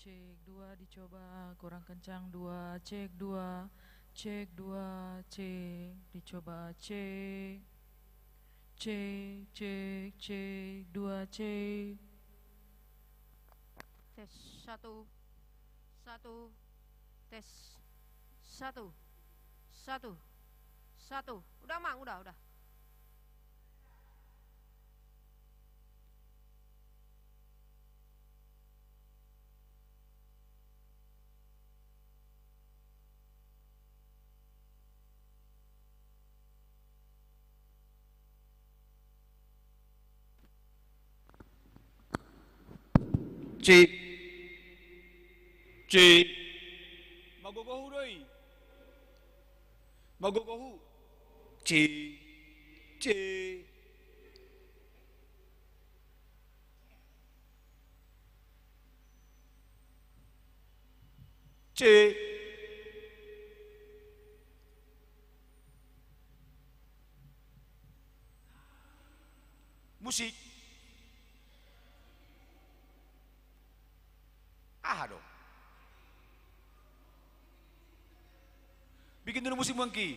Cek dua dicoba kurang kencang dua cek dua cek dua cek dicoba cek cek cek cek dua cek. Tes satu, satu, tes satu, satu, satu. Udah mang, udah. Cik, cik, magogohu doi, magogohu, cik, cik, cik, musik, dong, bikin dulu musik monkey.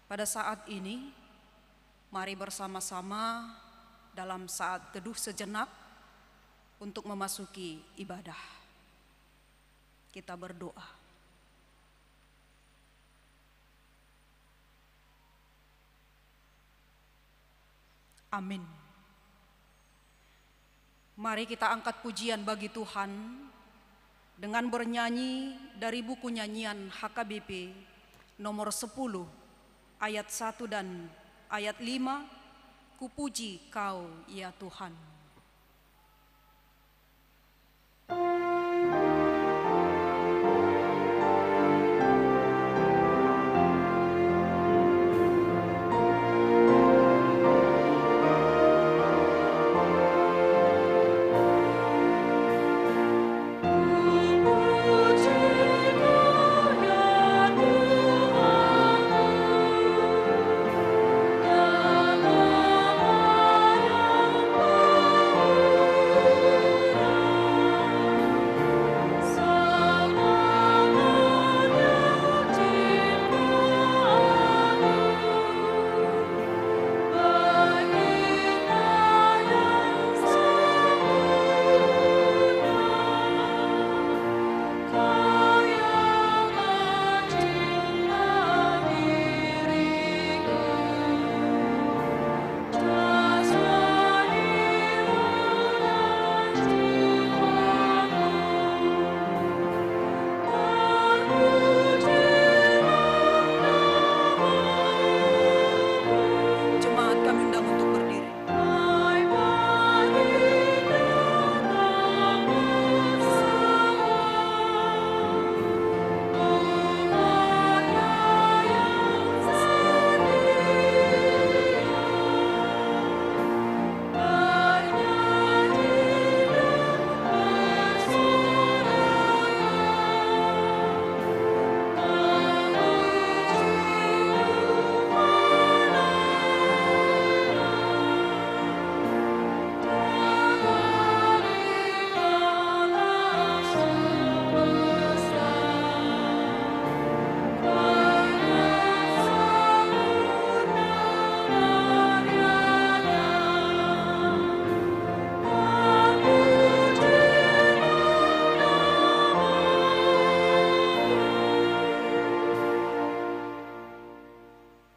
Pada saat ini, mari bersama-sama dalam saat teduh sejenak untuk memasuki ibadah. Kita berdoa. Amin. Mari kita angkat pujian bagi Tuhan dengan bernyanyi dari buku nyanyian HKBP nomor 10 ayat 1 dan ayat 5, Kupuji Kau ya Tuhan.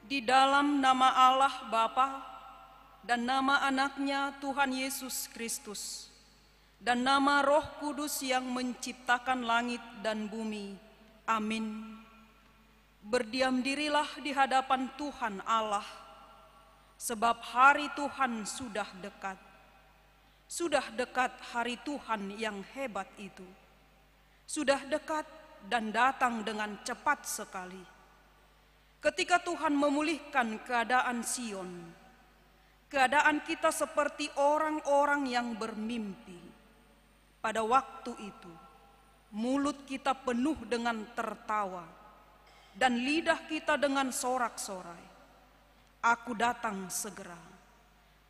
Di dalam nama Allah Bapa dan nama anaknya Tuhan Yesus Kristus dan nama Roh Kudus yang menciptakan langit dan bumi. Amin. Berdiam dirilah di hadapan Tuhan Allah, sebab hari Tuhan sudah dekat. Sudah dekat hari Tuhan yang hebat itu. Sudah dekat dan datang dengan cepat sekali. Ketika Tuhan memulihkan keadaan Sion, keadaan kita seperti orang-orang yang bermimpi. Pada waktu itu, mulut kita penuh dengan tertawa, dan lidah kita dengan sorak-sorai. Aku datang segera,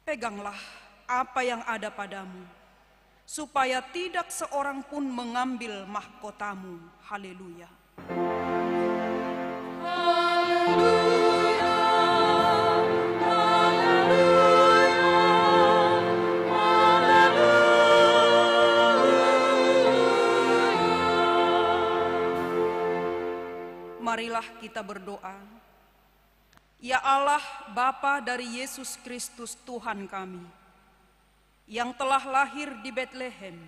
peganglah apa yang ada padamu, supaya tidak seorang pun mengambil mahkotamu. Haleluya. Marilah kita berdoa. Ya Allah, Bapa dari Yesus Kristus Tuhan kami, yang telah lahir di Betlehem,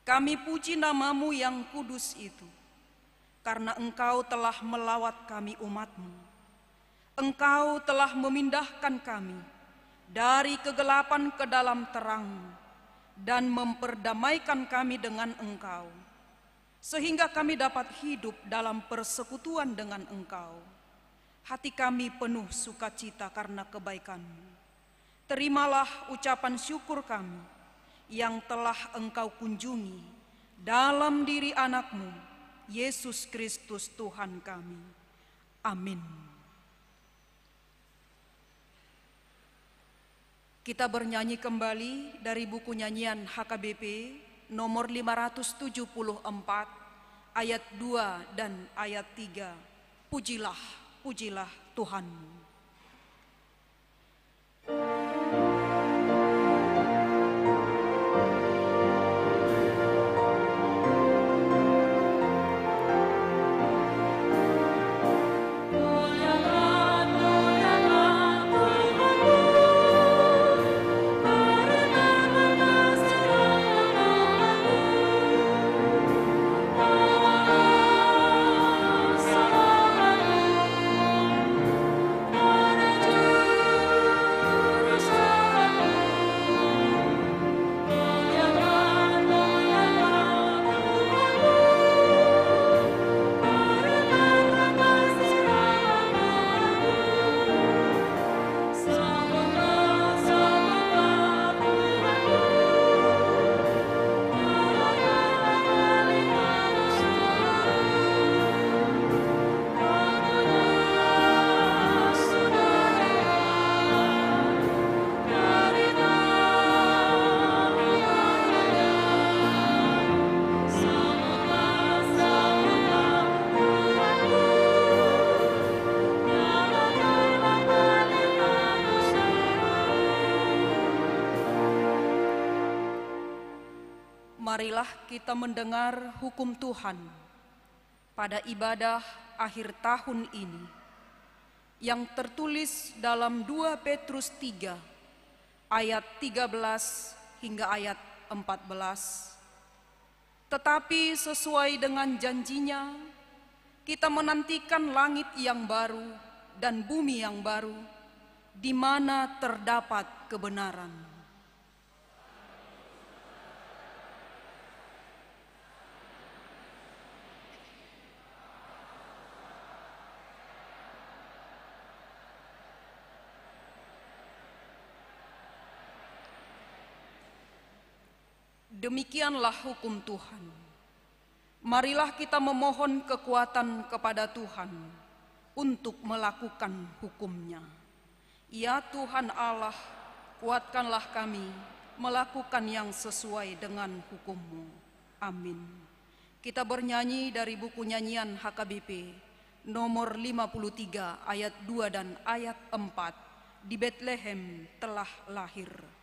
kami puji nama-Mu yang kudus itu, karena Engkau telah melawat kami umat-Mu. Engkau telah memindahkan kami dari kegelapan ke dalam terang, dan memperdamaikan kami dengan Engkau, sehingga kami dapat hidup dalam persekutuan dengan Engkau. Hati kami penuh sukacita karena kebaikan-Mu. Terimalah ucapan syukur kami yang telah Engkau kunjungi dalam diri anak-Mu, Yesus Kristus Tuhan kami. Amin. Kita bernyanyi kembali dari buku nyanyian HKBP nomor 574 ayat 2 dan ayat 3. Pujilah, pujilah Tuhanmu. Marilah kita mendengar hukum Tuhan pada ibadah akhir tahun ini yang tertulis dalam 2 Petrus 3 ayat 13 hingga ayat 14. Tetapi sesuai dengan janjinya, kita menantikan langit yang baru dan bumi yang baru, di mana terdapat kebenaran. Demikianlah hukum Tuhan. Marilah kita memohon kekuatan kepada Tuhan untuk melakukan hukum-Nya. Ya Tuhan Allah, kuatkanlah kami melakukan yang sesuai dengan hukum-Mu. Amin. Kita bernyanyi dari buku nyanyian HKBP nomor 53 ayat 2 dan ayat 4. Di Bethlehem telah lahir.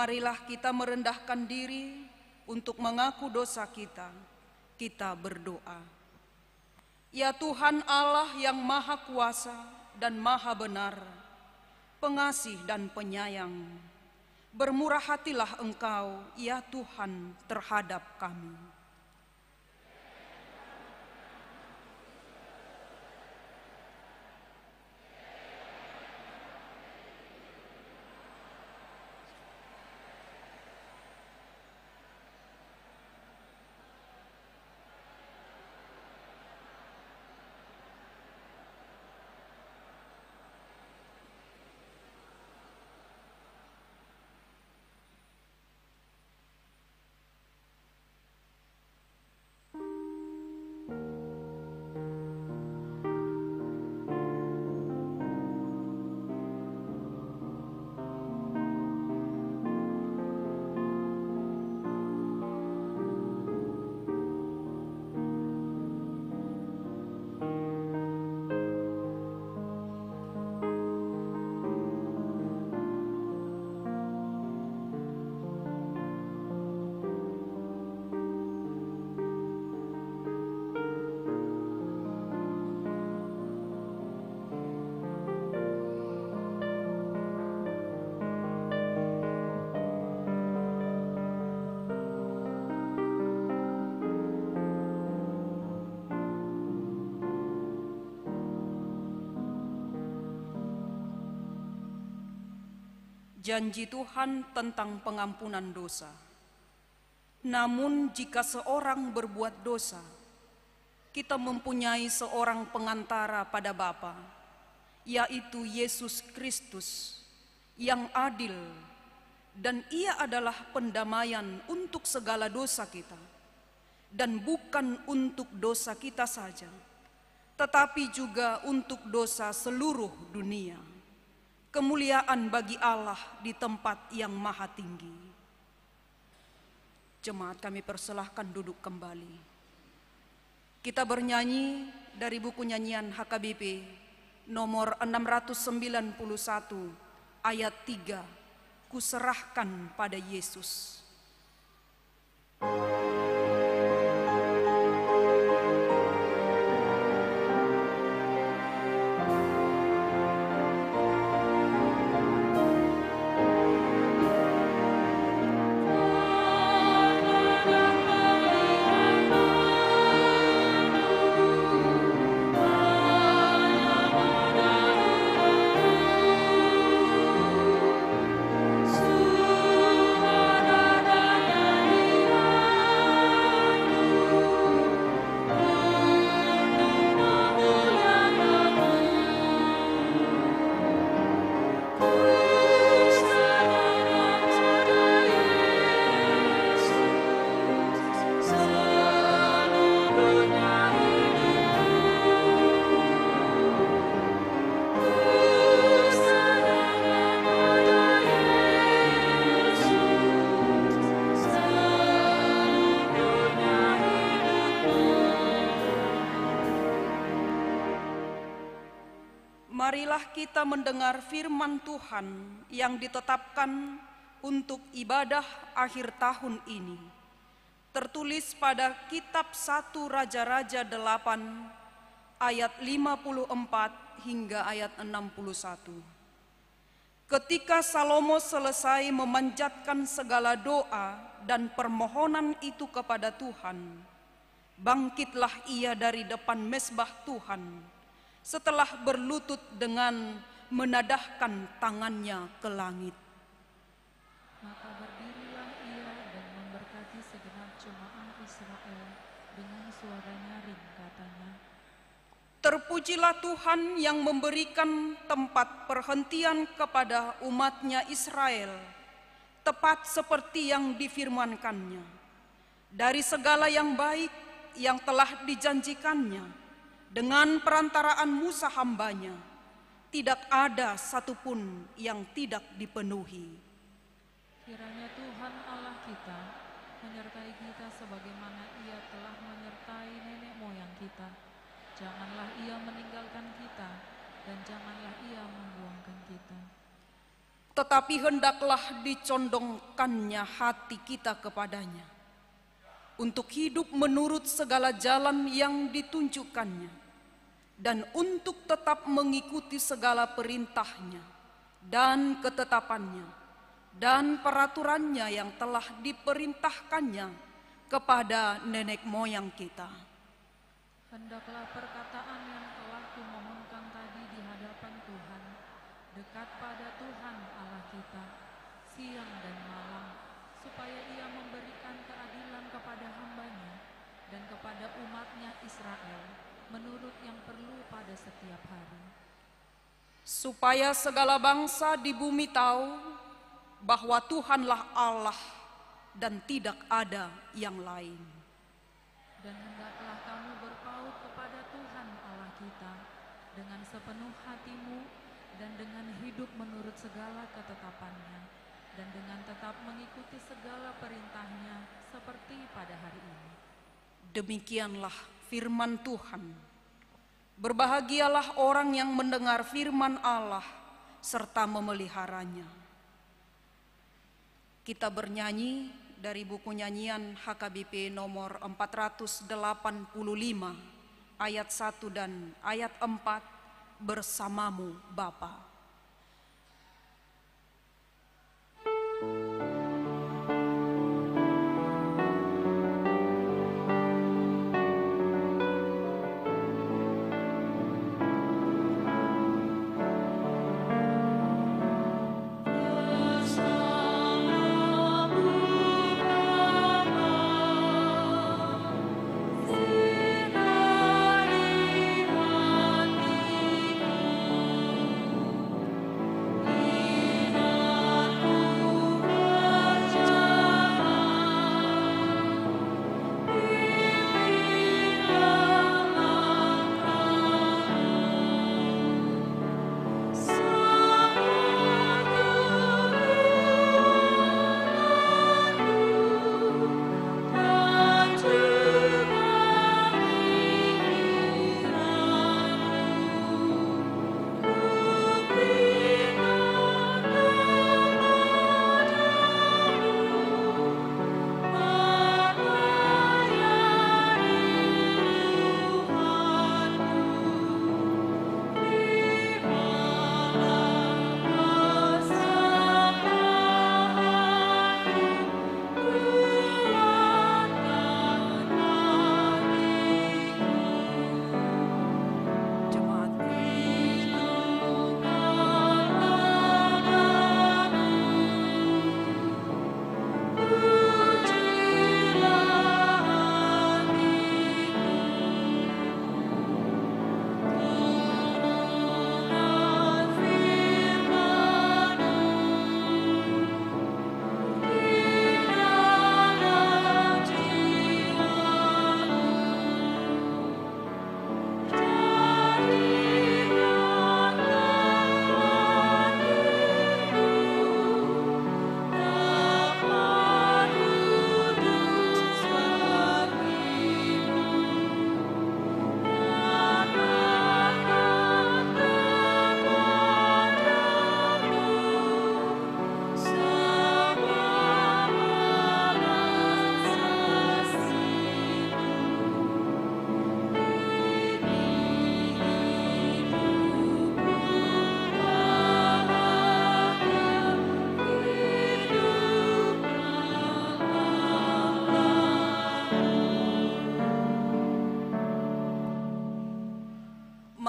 Marilah kita merendahkan diri untuk mengaku dosa kita. Kita berdoa. Ya Tuhan Allah yang Maha Kuasa dan Maha Benar, pengasih dan penyayang, bermurah hatilah Engkau, ya Tuhan, terhadap kami. janji Tuhan tentang pengampunan dosa. Namun jika seorang berbuat dosa, kita mempunyai seorang pengantara pada Bapa, yaitu Yesus Kristus, yang adil, dan Ia adalah pendamaian untuk segala dosa kita, dan bukan untuk dosa kita saja, tetapi juga untuk dosa seluruh dunia. Kemuliaan bagi Allah di tempat yang maha tinggi. Jemaat, kami persilahkan duduk kembali. Kita bernyanyi dari buku nyanyian HKBP nomor 691 ayat 3, Kuserahkan pada Yesus. Marilah kita mendengar firman Tuhan yang ditetapkan untuk ibadah akhir tahun ini. Tertulis pada kitab 1 Raja-Raja 8 ayat 54 hingga ayat 61. Ketika Salomo selesai memanjatkan segala doa dan permohonan itu kepada Tuhan, bangkitlah ia dari depan mezbah Tuhan setelah berlutut dengan menadahkan tangannya ke langit. Maka berdirilah ia dan memberkati segenap jemaah Israel dengan suara nyaring, katanya, Terpujilah Tuhan yang memberikan tempat perhentian kepada umatnya Israel, tepat seperti yang difirmankannya. Dari segala yang baik yang telah dijanjikannya, dengan perantaraan Musa hambanya, tidak ada satupun yang tidak dipenuhi. kiranya Tuhan Allah kita menyertai kita sebagaimana Ia telah menyertai nenek moyang kita. Janganlah Ia meninggalkan kita, dan janganlah Ia membuangkan kita. Tetapi hendaklah dicondongkannya hati kita kepadanya, untuk hidup menurut segala jalan yang ditunjukkannya, dan untuk tetap mengikuti segala perintahnya dan ketetapannya dan peraturannya yang telah diperintahkannya kepada nenek moyang kita. Hendaklah perkataan yang telah kumohonkan tadi di hadapan Tuhan, dekat pada Tuhan Allah kita, siang dan malam, supaya Ia memberikan keadilan kepada hamba-Nya dan kepada umat-Nya Israel, menurut yang perlu pada setiap hari. Supaya segala bangsa di bumi tahu bahwa Tuhanlah Allah dan tidak ada yang lain. Dan hendaklah kamu berpaut kepada Tuhan Allah kita dengan sepenuh hatimu dan dengan hidup menurut segala ketetapan-Nya dan dengan tetap mengikuti segala perintah-Nya seperti pada hari ini. Demikianlah firman Tuhan. Berbahagialah orang yang mendengar firman Allah serta memeliharanya. Kita bernyanyi dari buku nyanyian HKBP nomor 485 ayat 1 dan ayat 4, Bersamamu Bapa.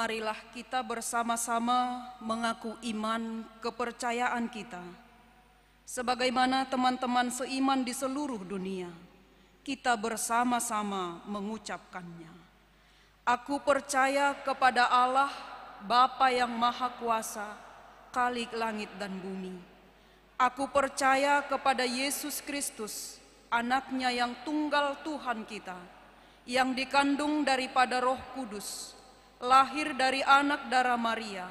marilah kita bersama-sama mengaku iman kepercayaan kita. Sebagaimana teman-teman seiman di seluruh dunia, kita bersama-sama mengucapkannya. Aku percaya kepada Allah, Bapa yang Maha Kuasa, Khalik langit dan bumi. Aku percaya kepada Yesus Kristus, Anaknya yang tunggal Tuhan kita, yang dikandung daripada Roh Kudus, lahir dari anak darah Maria,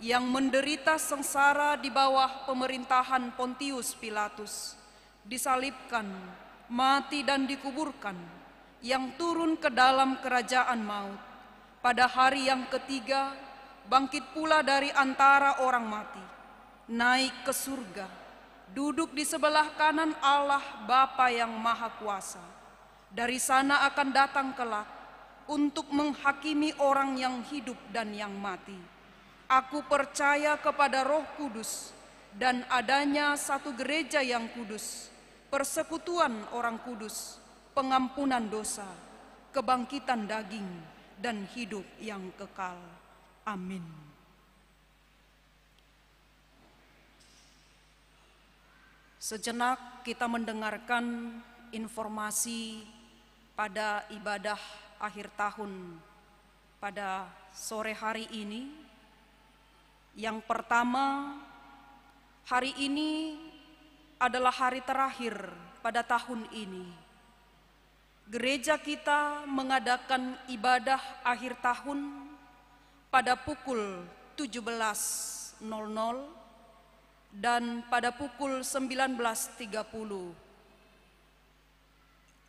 yang menderita sengsara di bawah pemerintahan Pontius Pilatus, disalibkan, mati dan dikuburkan, yang turun ke dalam kerajaan maut, pada hari yang ketiga bangkit pula dari antara orang mati, naik ke surga, duduk di sebelah kanan Allah Bapa yang Maha Kuasa. Dari sana akan datang kelak untuk menghakimi orang yang hidup dan yang mati. Aku percaya kepada Roh Kudus dan adanya satu gereja yang kudus, persekutuan orang kudus, pengampunan dosa, kebangkitan daging, dan hidup yang kekal. Amin. Sejenak kita mendengarkan informasi pada ibadah akhir tahun pada sore hari ini. Yang pertama, hari ini adalah hari terakhir pada tahun ini. Gereja kita mengadakan ibadah akhir tahun pada pukul 17.00 dan pada pukul 19.30.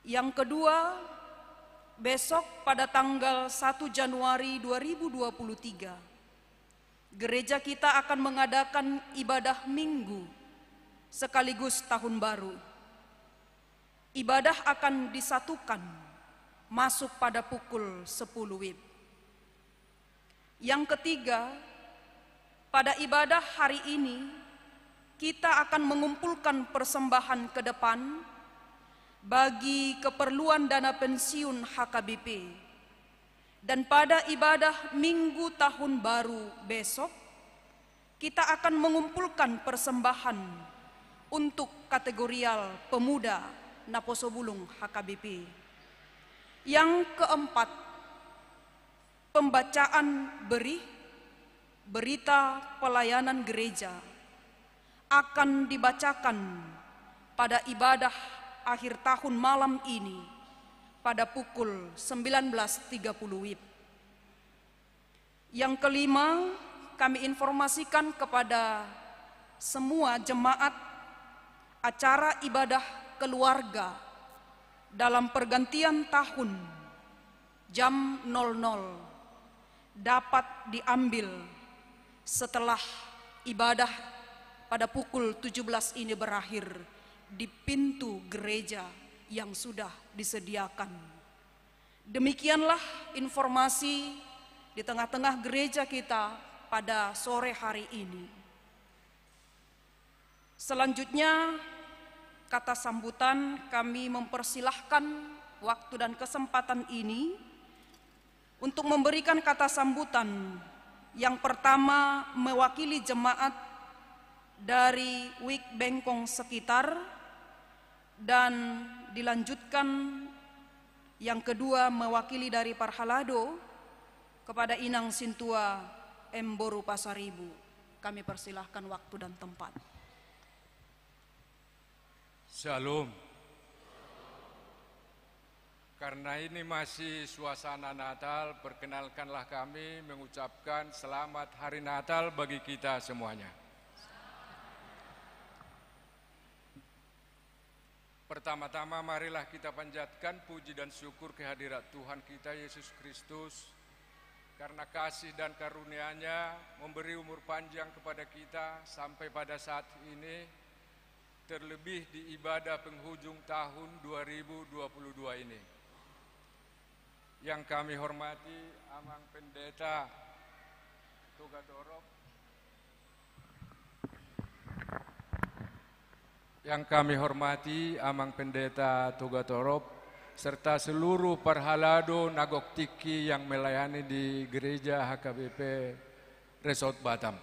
Yang kedua, besok pada tanggal 1 Januari 2023, gereja kita akan mengadakan ibadah minggu sekaligus tahun baru. Ibadah akan disatukan masuk pada pukul 10 WIB. Yang ketiga, pada ibadah hari ini kita akan mengumpulkan persembahan ke depan bagi keperluan dana pensiun HKBP. Dan pada ibadah Minggu Tahun Baru besok, kita akan mengumpulkan persembahan untuk kategorial pemuda Naposobulung HKBP. Yang keempat, pembacaan berita pelayanan gereja akan dibacakan pada ibadah akhir tahun malam ini pada pukul 19.30 WIB. Yang kelima, kami informasikan kepada semua jemaat acara ibadah keluarga dalam pergantian tahun jam 00 dapat diambil setelah ibadah pada pukul 17 ini berakhir di pintu gereja yang sudah disediakan. Demikianlah informasi di tengah-tengah gereja kita pada sore hari ini. Selanjutnya, kata sambutan kami mempersilahkan waktu dan kesempatan ini untuk memberikan kata sambutan. Yang pertama mewakili jemaat dari Wik Bengkong sekitar, dan dilanjutkan yang kedua mewakili dari Parhalado kepada Inang Sintua Emboru Pasaribu. Kami persilahkan waktu dan tempat. Shalom. Karena ini masih suasana Natal, perkenalkanlah kami mengucapkan selamat Hari Natal bagi kita semuanya. Pertama-tama marilah kita panjatkan puji dan syukur kehadirat Tuhan kita Yesus Kristus, karena kasih dan karunia-Nya memberi umur panjang kepada kita sampai pada saat ini, terlebih di ibadah penghujung tahun 2022 ini. Yang kami hormati Amang Pendeta Tugadorop, yang kami hormati Amang Pendeta Tugadorop serta seluruh Parhalado Nagok Tiki yang melayani di gereja HKBP Resort Batam.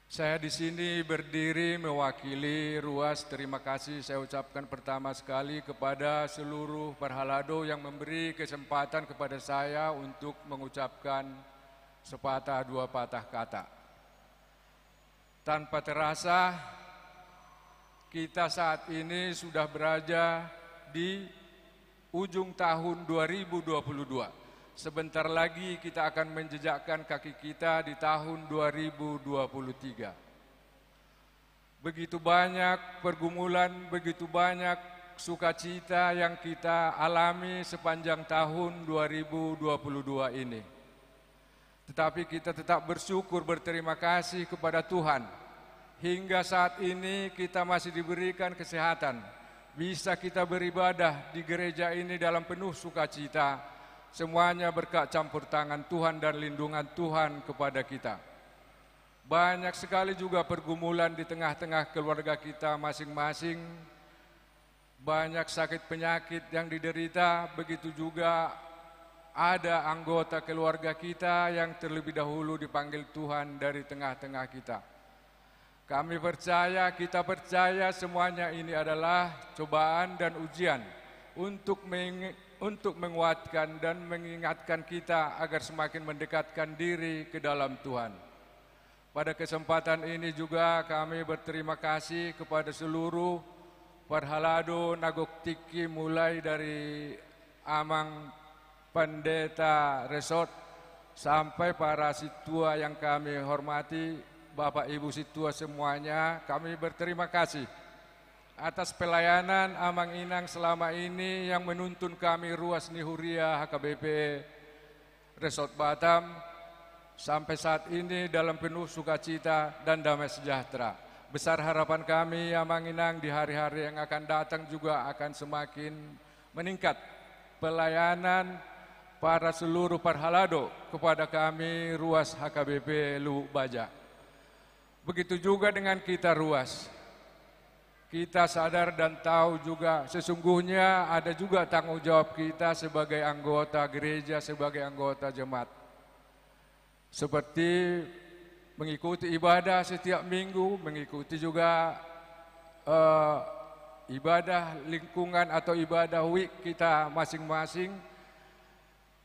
Saya di sini berdiri mewakili Ruas. Terima kasih saya ucapkan pertama sekali kepada seluruh Parhalado yang memberi kesempatan kepada saya untuk mengucapkan sepatah dua patah kata. Tanpa terasa, kita saat ini sudah berada di ujung tahun 2022. Sebentar lagi kita akan menjejakkan kaki kita di tahun 2023. Begitu banyak pergumulan, begitu banyak sukacita yang kita alami sepanjang tahun 2022 ini. Tetapi kita tetap bersyukur, berterima kasih kepada Tuhan. Hingga saat ini kita masih diberikan kesehatan. Bisa kita beribadah di gereja ini dalam penuh sukacita. Semuanya berkat campur tangan Tuhan dan lindungan Tuhan kepada kita. Banyak sekali juga pergumulan di tengah-tengah keluarga kita masing-masing. Banyak sakit penyakit yang diderita, begitu juga ada anggota keluarga kita yang terlebih dahulu dipanggil Tuhan dari tengah-tengah kita. Kami percaya, kita percaya semuanya ini adalah cobaan dan ujian untuk menguatkan dan mengingatkan kita agar semakin mendekatkan diri ke dalam Tuhan. Pada kesempatan ini juga kami berterima kasih kepada seluruh Parhalado Nagok Tiki, mulai dari Amang Pendeta Resort sampai para situa yang kami hormati, Bapak Ibu situa semuanya. Kami berterima kasih atas pelayanan Amang Inang selama ini yang menuntun kami Ruas Nihuria HKBP Resort Batam sampai saat ini dalam penuh sukacita dan damai sejahtera. Besar harapan kami Amang Inang di hari-hari yang akan datang juga akan semakin meningkat pelayanan para seluruh Parhalado kepada kami Ruas HKBP Lu Baja. Begitu juga dengan kita Ruas. Kita sadar dan tahu juga sesungguhnya ada juga tanggung jawab kita sebagai anggota gereja, sebagai anggota jemaat. Seperti mengikuti ibadah setiap minggu, mengikuti juga ibadah lingkungan atau ibadah week kita masing-masing.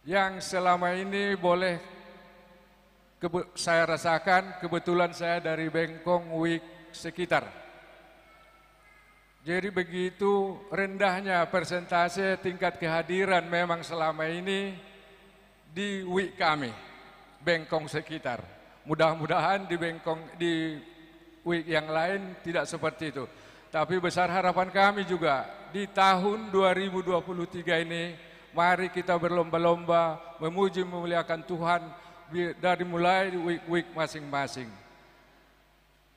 Yang selama ini boleh saya rasakan, kebetulan saya dari Bengkong week sekitar. Jadi begitu rendahnya persentase tingkat kehadiran memang selama ini di week kami, Bengkong sekitar. Mudah-mudahan di Bengkong, di week yang lain tidak seperti itu. Tapi besar harapan kami juga di tahun 2023 ini, mari kita berlomba-lomba memuji memuliakan Tuhan dari mulai week-week masing-masing.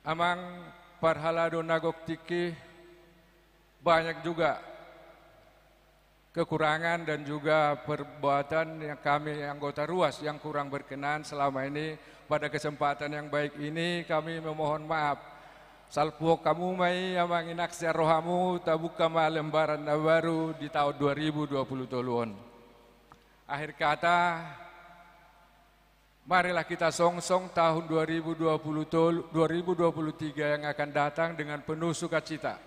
Amang Parhalado Nagok Tiki banyak juga kekurangan dan juga perbuatan yang kami anggota Ruas yang kurang berkenan selama ini. Pada kesempatan yang baik ini kami memohon maaf. Salpuo kamu mai Amang Inak rohamu tabuka ma lembaran baru di tahun 2020 toluon. Akhir kata, marilah kita songsong tahun 2023 yang akan datang dengan penuh sukacita.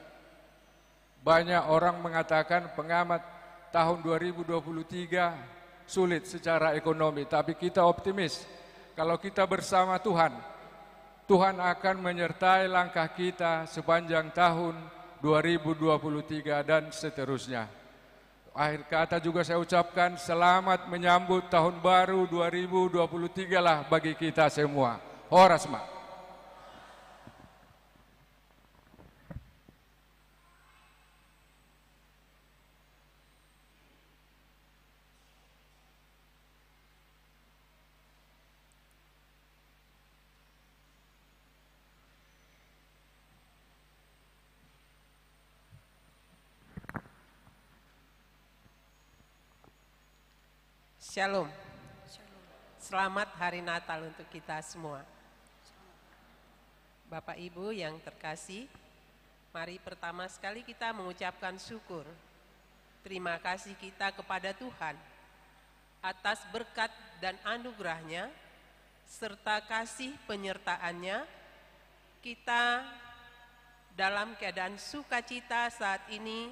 Banyak orang mengatakan, pengamat, tahun 2023 sulit secara ekonomi, tapi kita optimis. Kalau kita bersama Tuhan, Tuhan akan menyertai langkah kita sepanjang tahun 2023 dan seterusnya. Akhir kata juga saya ucapkan selamat menyambut tahun baru 2023 lah bagi kita semua. Horasma. Shalom. Selamat Hari Natal untuk kita semua. Bapak Ibu yang terkasih, Mari pertama sekali kita mengucapkan syukur. Terima kasih kita kepada Tuhan atas berkat dan anugerahnya serta kasih penyertaannya. Kita dalam keadaan sukacita saat ini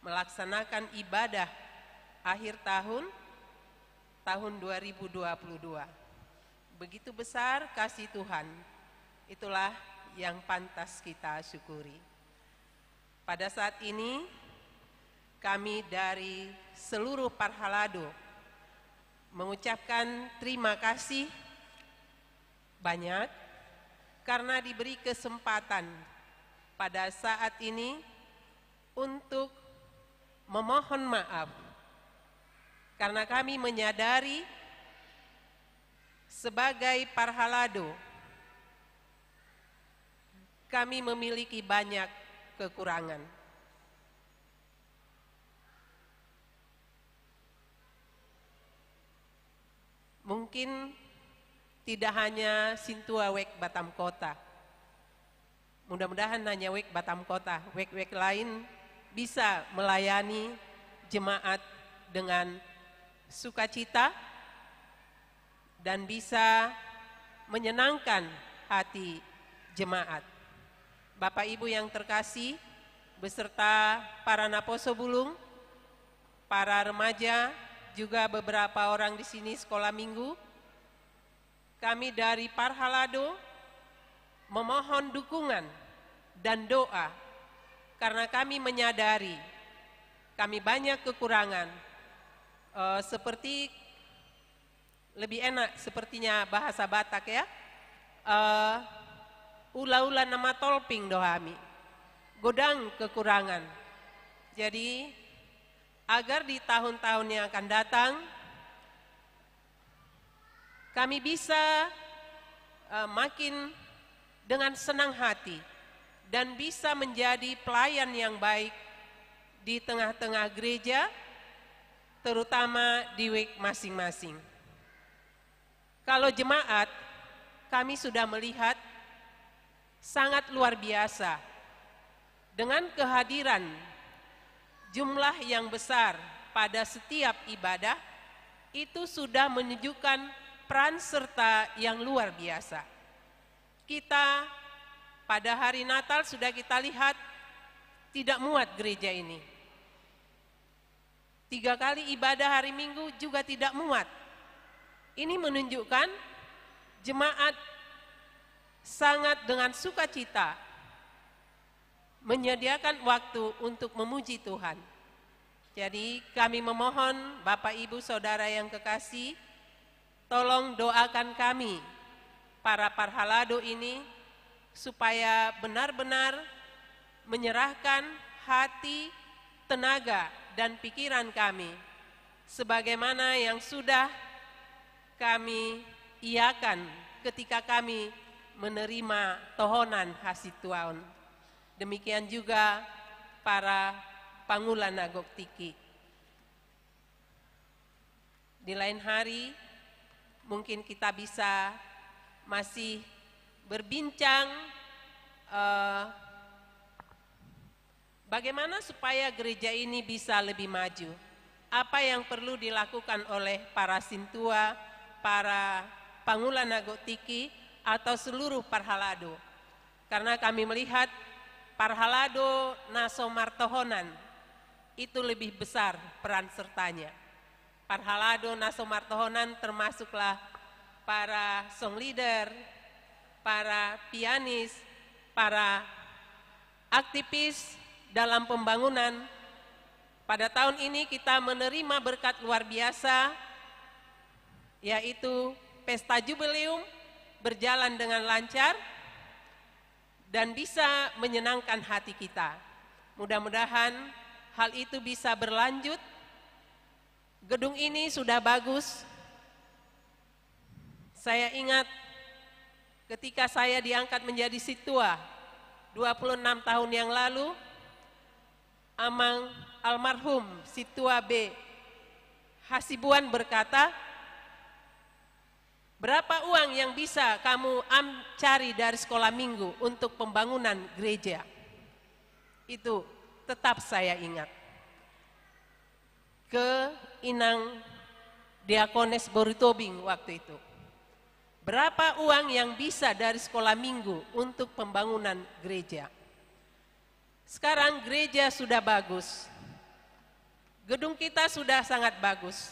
melaksanakan ibadah akhir tahun 2022. Begitu besar kasih Tuhan, itulah yang pantas kita syukuri. Pada saat ini kami dari seluruh Parhalado mengucapkan terima kasih banyak karena diberi kesempatan pada saat ini untuk memohon maaf, karena kami menyadari sebagai Parhalado kami memiliki banyak kekurangan. Mungkin tidak hanya Sintua Wek Batam Kota, mudah-mudahan hanya Wek Batam Kota, Wek-Wek lain bisa melayani jemaat dengan sukacita dan bisa menyenangkan hati jemaat. Bapak Ibu yang terkasih, beserta para Naposo Bulung, para remaja, juga beberapa orang di sini sekolah minggu, kami dari Parhalado memohon dukungan dan doa karena kami menyadari kami banyak kekurangan, seperti lebih enak sepertinya bahasa Batak ya, ula-ula nama tolping dohami, godang kekurangan. Jadi agar di tahun-tahun yang akan datang kami bisa makin dengan senang hati dan bisa menjadi pelayan yang baik di tengah-tengah gereja, terutama di week masing-masing. Kalau jemaat, kami sudah melihat sangat luar biasa dengan kehadiran jumlah yang besar pada setiap ibadah, itu sudah menunjukkan peran serta yang luar biasa. Kita pada hari Natal sudah kita lihat tidak muat gereja ini. 3 kali ibadah hari Minggu juga tidak muat. Ini menunjukkan jemaat sangat dengan sukacita menyediakan waktu untuk memuji Tuhan. Jadi kami memohon Bapak Ibu Saudara yang kekasih, tolong doakan kami para Parhalado ini supaya benar-benar menyerahkan hati, tenaga, dan pikiran kami sebagaimana yang sudah kami iakan ketika kami menerima tohonan Hasituaon. Demikian juga para Pangulan Nagok Tiki. Di lain hari mungkin kita bisa masih berbincang bagaimana supaya gereja ini bisa lebih maju. Apa yang perlu dilakukan oleh para Sintua, para Pangulan Nagok Tiki, atau seluruh Parhalado. Karena kami melihat Parhalado Naso Martohonan itu lebih besar peran sertanya. Parhalado Naso Martohonan termasuklah para song leader, para pianis, para aktivis dalam pembangunan. Pada tahun ini kita menerima berkat luar biasa, yaitu pesta jubileum berjalan dengan lancar dan bisa menyenangkan hati kita. Mudah-mudahan hal itu bisa berlanjut. Gedung ini sudah bagus. Saya ingat ketika saya diangkat menjadi Situa 26 tahun yang lalu, Amang almarhum Situa B. Hasibuan berkata, berapa uang yang bisa kamu cari dari sekolah minggu untuk pembangunan gereja? Itu tetap saya ingat. Ke Inang Diakones Borutobing waktu itu. Berapa uang yang bisa dari sekolah minggu untuk pembangunan gereja? Sekarang gereja sudah bagus. Gedung kita sudah sangat bagus.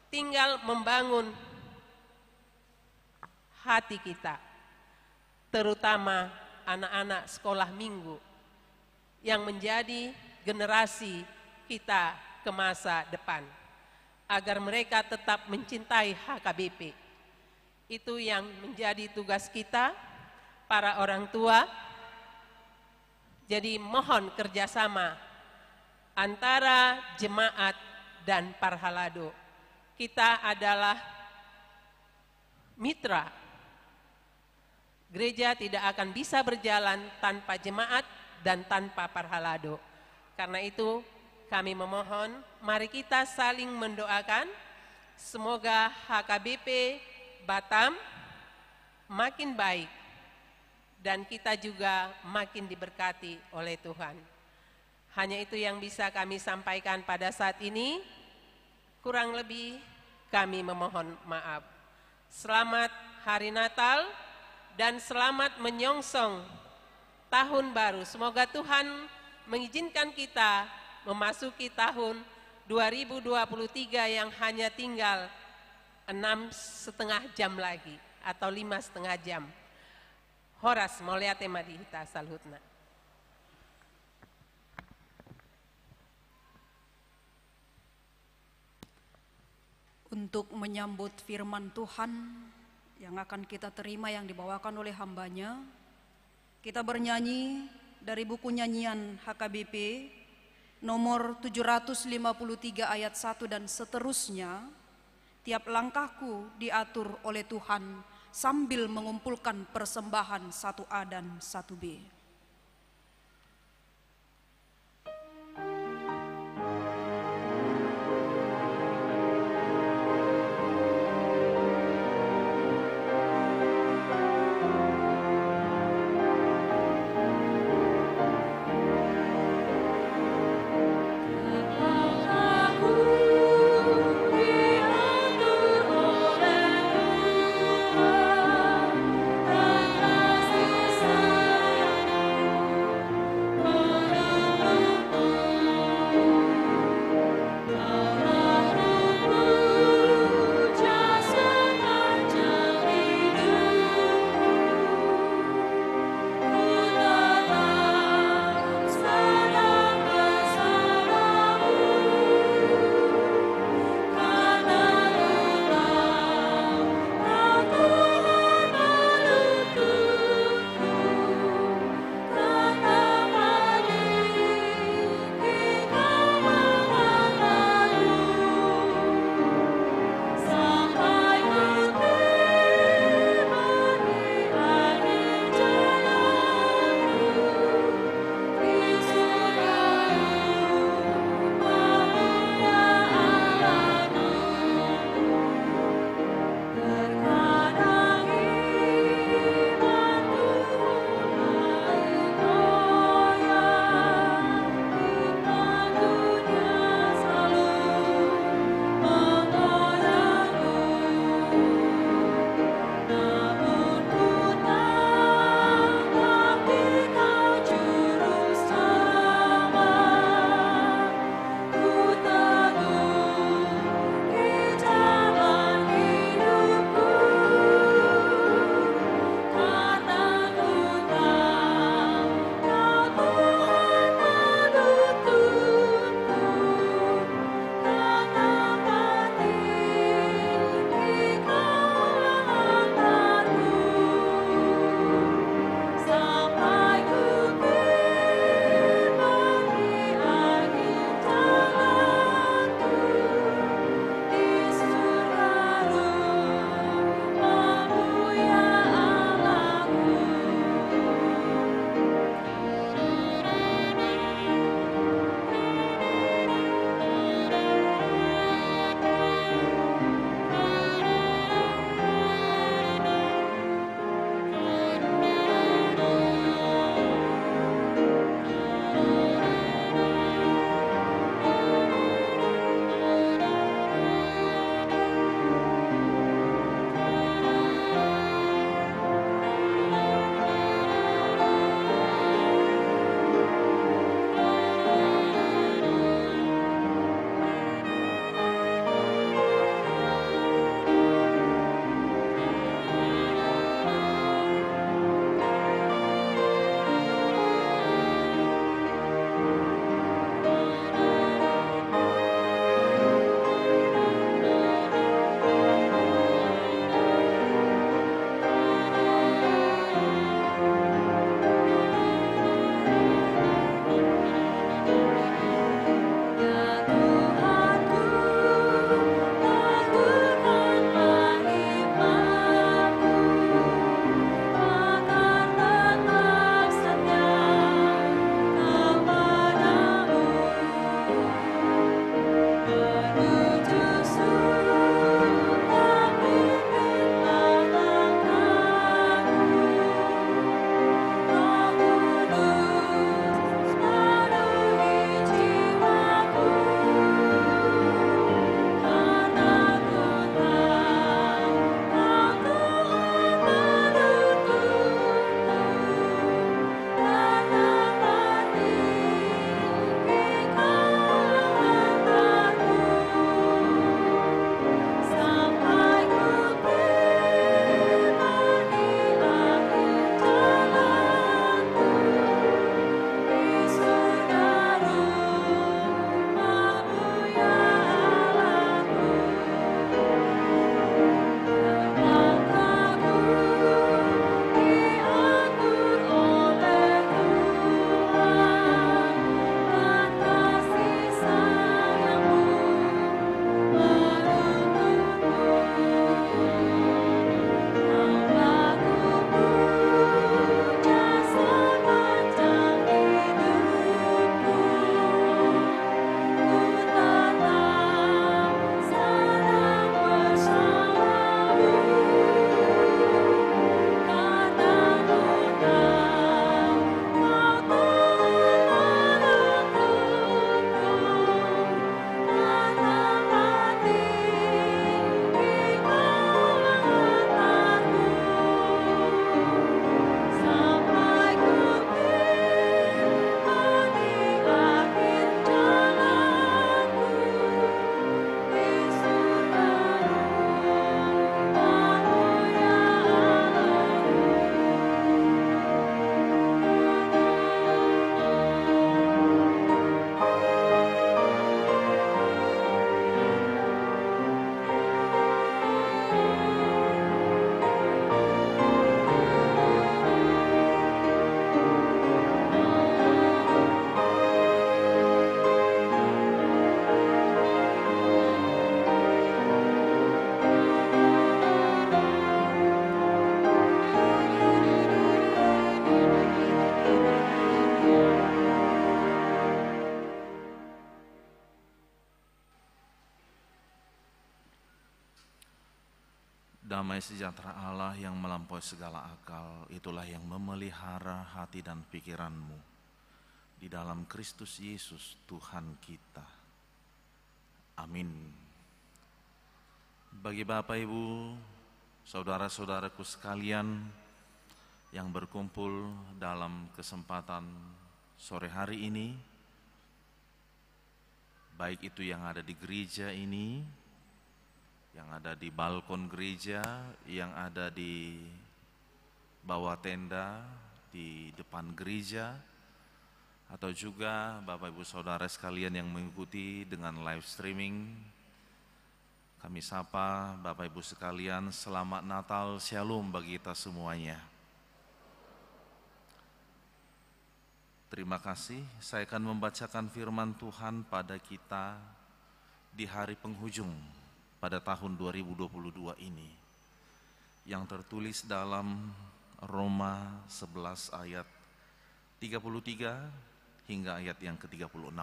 Tinggal membangun hati kita, terutama anak-anak sekolah minggu yang menjadi generasi kita ke masa depan, agar mereka tetap mencintai HKBP. Itu yang menjadi tugas kita, para orang tua. Jadi mohon kerjasama antara jemaat dan Parhalado. Kita adalah mitra. Gereja tidak akan bisa berjalan tanpa jemaat dan tanpa Parhalado. Karena itu kami memohon, mari kita saling mendoakan. Semoga HKBP Batam makin baik dan kita juga makin diberkati oleh Tuhan. Hanya itu yang bisa kami sampaikan pada saat ini. Kurang lebih kami memohon maaf. Selamat Hari Natal dan selamat menyongsong tahun baru. Semoga Tuhan mengizinkan kita memasuki tahun 2023 yang hanya tinggal 6,5 jam lagi atau 5,5 jam. Horas moliate madihita salhutna. Untuk menyambut firman Tuhan yang akan kita terima yang dibawakan oleh hambanya, kita bernyanyi dari buku nyanyian HKBP nomor 753 ayat 1 dan seterusnya. Tiap langkahku diatur oleh Tuhan sambil mengumpulkan persembahan 1A dan 1B. Tuhan damai sejahtera Allah yang melampaui segala akal, itulah yang memelihara hati dan pikiranmu di dalam Kristus Yesus Tuhan kita. Amin. Bagi Bapak, Ibu, saudara-saudaraku sekalian yang berkumpul dalam kesempatan sore hari ini, baik itu yang ada di gereja ini, yang ada di balkon gereja, yang ada di bawah tenda, di depan gereja, atau juga Bapak Ibu Saudara sekalian yang mengikuti dengan live streaming, kami sapa Bapak Ibu sekalian, selamat Natal, Shalom bagi kita semuanya. Terima kasih, saya akan membacakan firman Tuhan pada kita di hari penghujung pada tahun 2022 ini, yang tertulis dalam Roma 11 ayat 33 hingga ayat yang ke-36.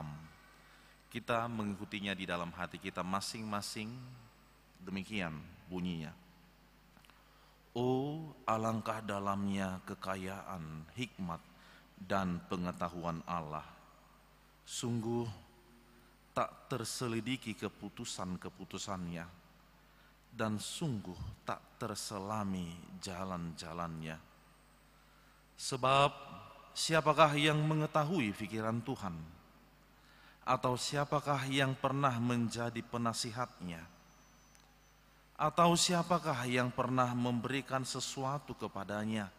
Kita mengikutinya di dalam hati kita masing-masing, demikian bunyinya. Oh, alangkah dalamnya kekayaan, hikmat, dan pengetahuan Allah. Sungguh tak terselidiki keputusan-keputusannya, dan sungguh tak terselami jalan-jalannya. Sebab siapakah yang mengetahui pikiran Tuhan? Atau siapakah yang pernah menjadi penasihatnya? Atau siapakah yang pernah memberikan sesuatu kepadanya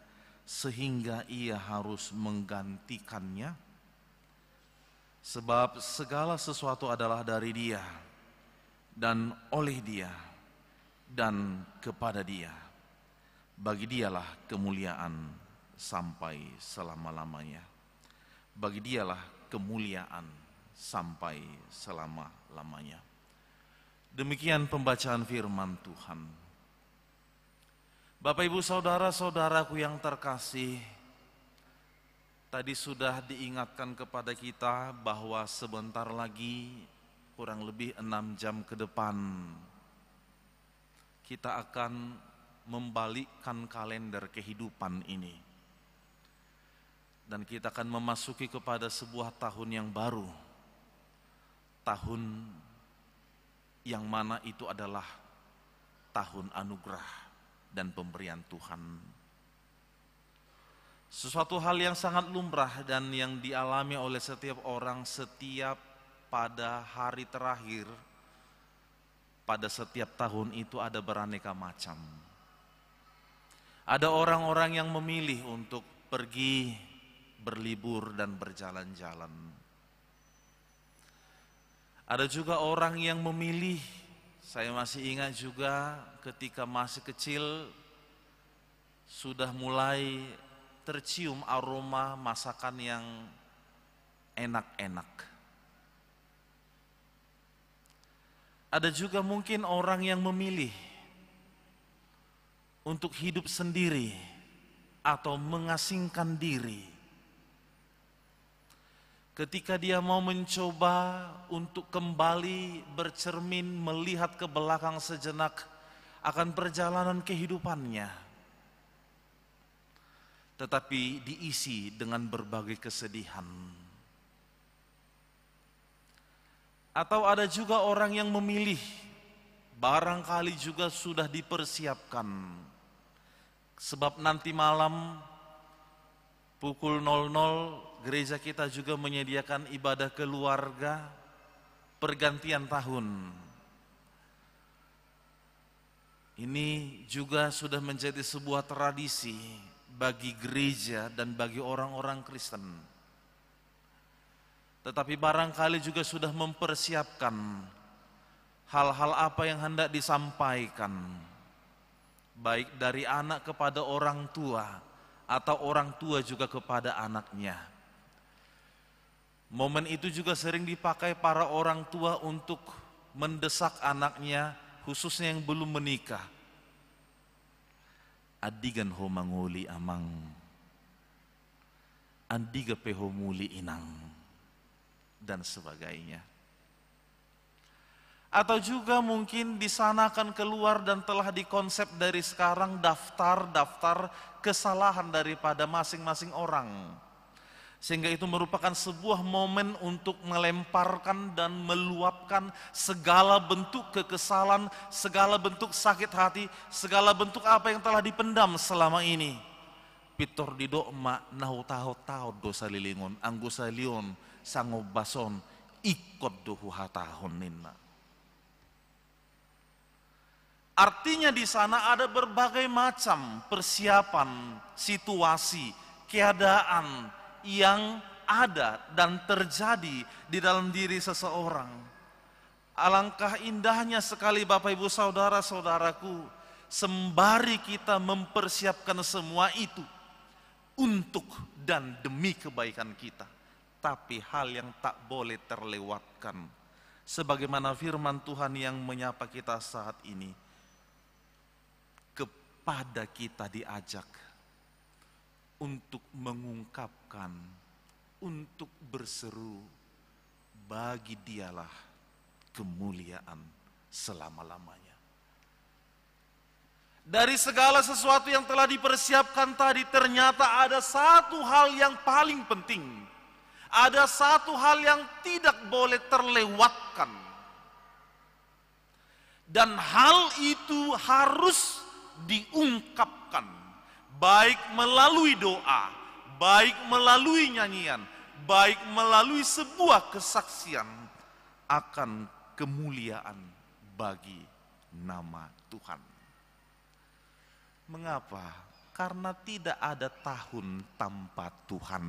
sehingga ia harus menggantikannya? Sebab segala sesuatu adalah dari Dia, dan oleh Dia, dan kepada Dia. Bagi Dialah kemuliaan sampai selama-lamanya. Bagi Dialah kemuliaan sampai selama-lamanya. Demikian pembacaan firman Tuhan. Bapak, Ibu, saudara-saudaraku yang terkasih, tadi sudah diingatkan kepada kita bahwa sebentar lagi, kurang lebih 6 jam ke depan, kita akan membalikkan kalender kehidupan ini. Dan kita akan memasuki kepada sebuah tahun yang baru. Tahun yang mana itu adalah tahun anugerah dan pemberian Tuhan. Sesuatu hal yang sangat lumrah dan yang dialami oleh setiap orang setiap pada hari terakhir pada setiap tahun itu ada beraneka macam. Ada orang-orang yang memilih untuk pergi berlibur dan berjalan-jalan. Ada juga orang yang memilih, saya masih ingat juga ketika masih kecil sudah mulai tercium aroma masakan yang enak-enak. Ada juga mungkin orang yang memilih untuk hidup sendiri atau mengasingkan diri. Ketika dia mau mencoba untuk kembali bercermin, melihat ke belakang sejenak akan perjalanan kehidupannya, tetapi diisi dengan berbagai kesedihan. Atau ada juga orang yang memilih, barangkali juga sudah dipersiapkan, sebab nanti malam pukul 00 gereja kita juga menyediakan ibadah keluarga pergantian tahun. Ini juga sudah menjadi sebuah tradisi bagi gereja dan bagi orang-orang Kristen. Tetapi barangkali juga sudah mempersiapkan hal-hal apa yang hendak disampaikan, baik dari anak kepada orang tua atau orang tua juga kepada anaknya. Momen itu juga sering dipakai para orang tua untuk mendesak anaknya, khususnya yang belum menikah. Adigan ho manguli amang, andiga peho muli inang, dan sebagainya. Atau juga mungkin di sana akan keluar dan telah dikonsep dari sekarang daftar-daftar kesalahan daripada masing-masing orang. Sehingga itu merupakan sebuah momen untuk melemparkan dan meluapkan segala bentuk kekesalan, segala bentuk sakit hati, segala bentuk apa yang telah dipendam selama ini. Pitor didok ma nahu tahu dosa lilingon, anggusa lion, sango bason, ikut dohu hatahon ninna. Artinya di sana ada berbagai macam persiapan, situasi, keadaan yang ada dan terjadi di dalam diri seseorang. Alangkah indahnya sekali Bapak Ibu Saudara-saudaraku, sembari kita mempersiapkan semua itu untuk dan demi kebaikan kita. Tapi hal yang tak boleh terlewatkan, sebagaimana firman Tuhan yang menyapa kita saat ini, kepada kita diajak untuk mengungkapkan, untuk berseru, bagi Dialah kemuliaan selama-lamanya. Dari segala sesuatu yang telah dipersiapkan tadi, ternyata ada satu hal yang paling penting. Ada satu hal yang tidak boleh terlewatkan. Dan hal itu harus diungkapkan, baik melalui doa, baik melalui nyanyian, baik melalui sebuah kesaksian akan kemuliaan bagi nama Tuhan. Mengapa? Karena tidak ada tahun tanpa Tuhan.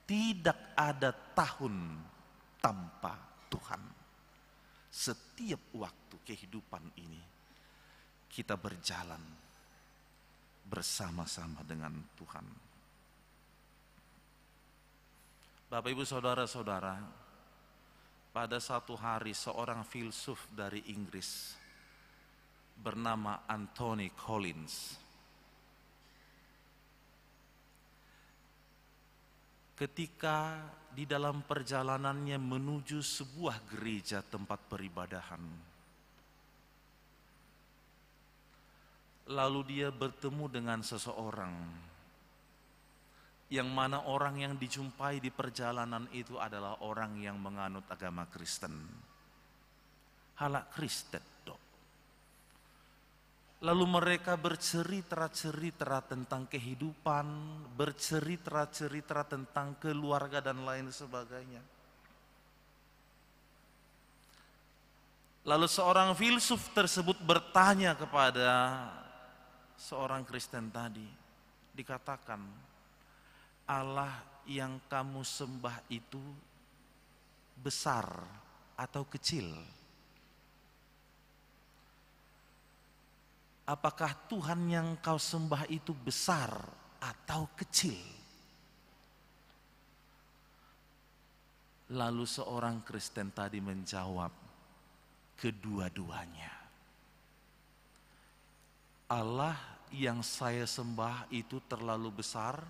Tidak ada tahun tanpa Tuhan. Setiap waktu kehidupan ini kita berjalan bersama-sama dengan Tuhan. Bapak Ibu Saudara-saudara, pada satu hari seorang filsuf dari Inggris bernama Anthony Collins, ketika di dalam perjalanannya menuju sebuah gereja tempat peribadahan, lalu dia bertemu dengan seseorang, yang mana orang yang dijumpai di perjalanan itu adalah orang yang menganut agama Kristen. Halak Kristen dok. Lalu mereka bercerita-cerita tentang kehidupan, bercerita-cerita tentang keluarga dan lain sebagainya. Lalu seorang filsuf tersebut bertanya kepada seorang Kristen tadi, dikatakan, Allah yang kamu sembah itu besar atau kecil? Apakah Tuhan yang kau sembah itu besar atau kecil? Lalu seorang Kristen tadi menjawab, kedua-duanya. Allah yang saya sembah itu terlalu besar,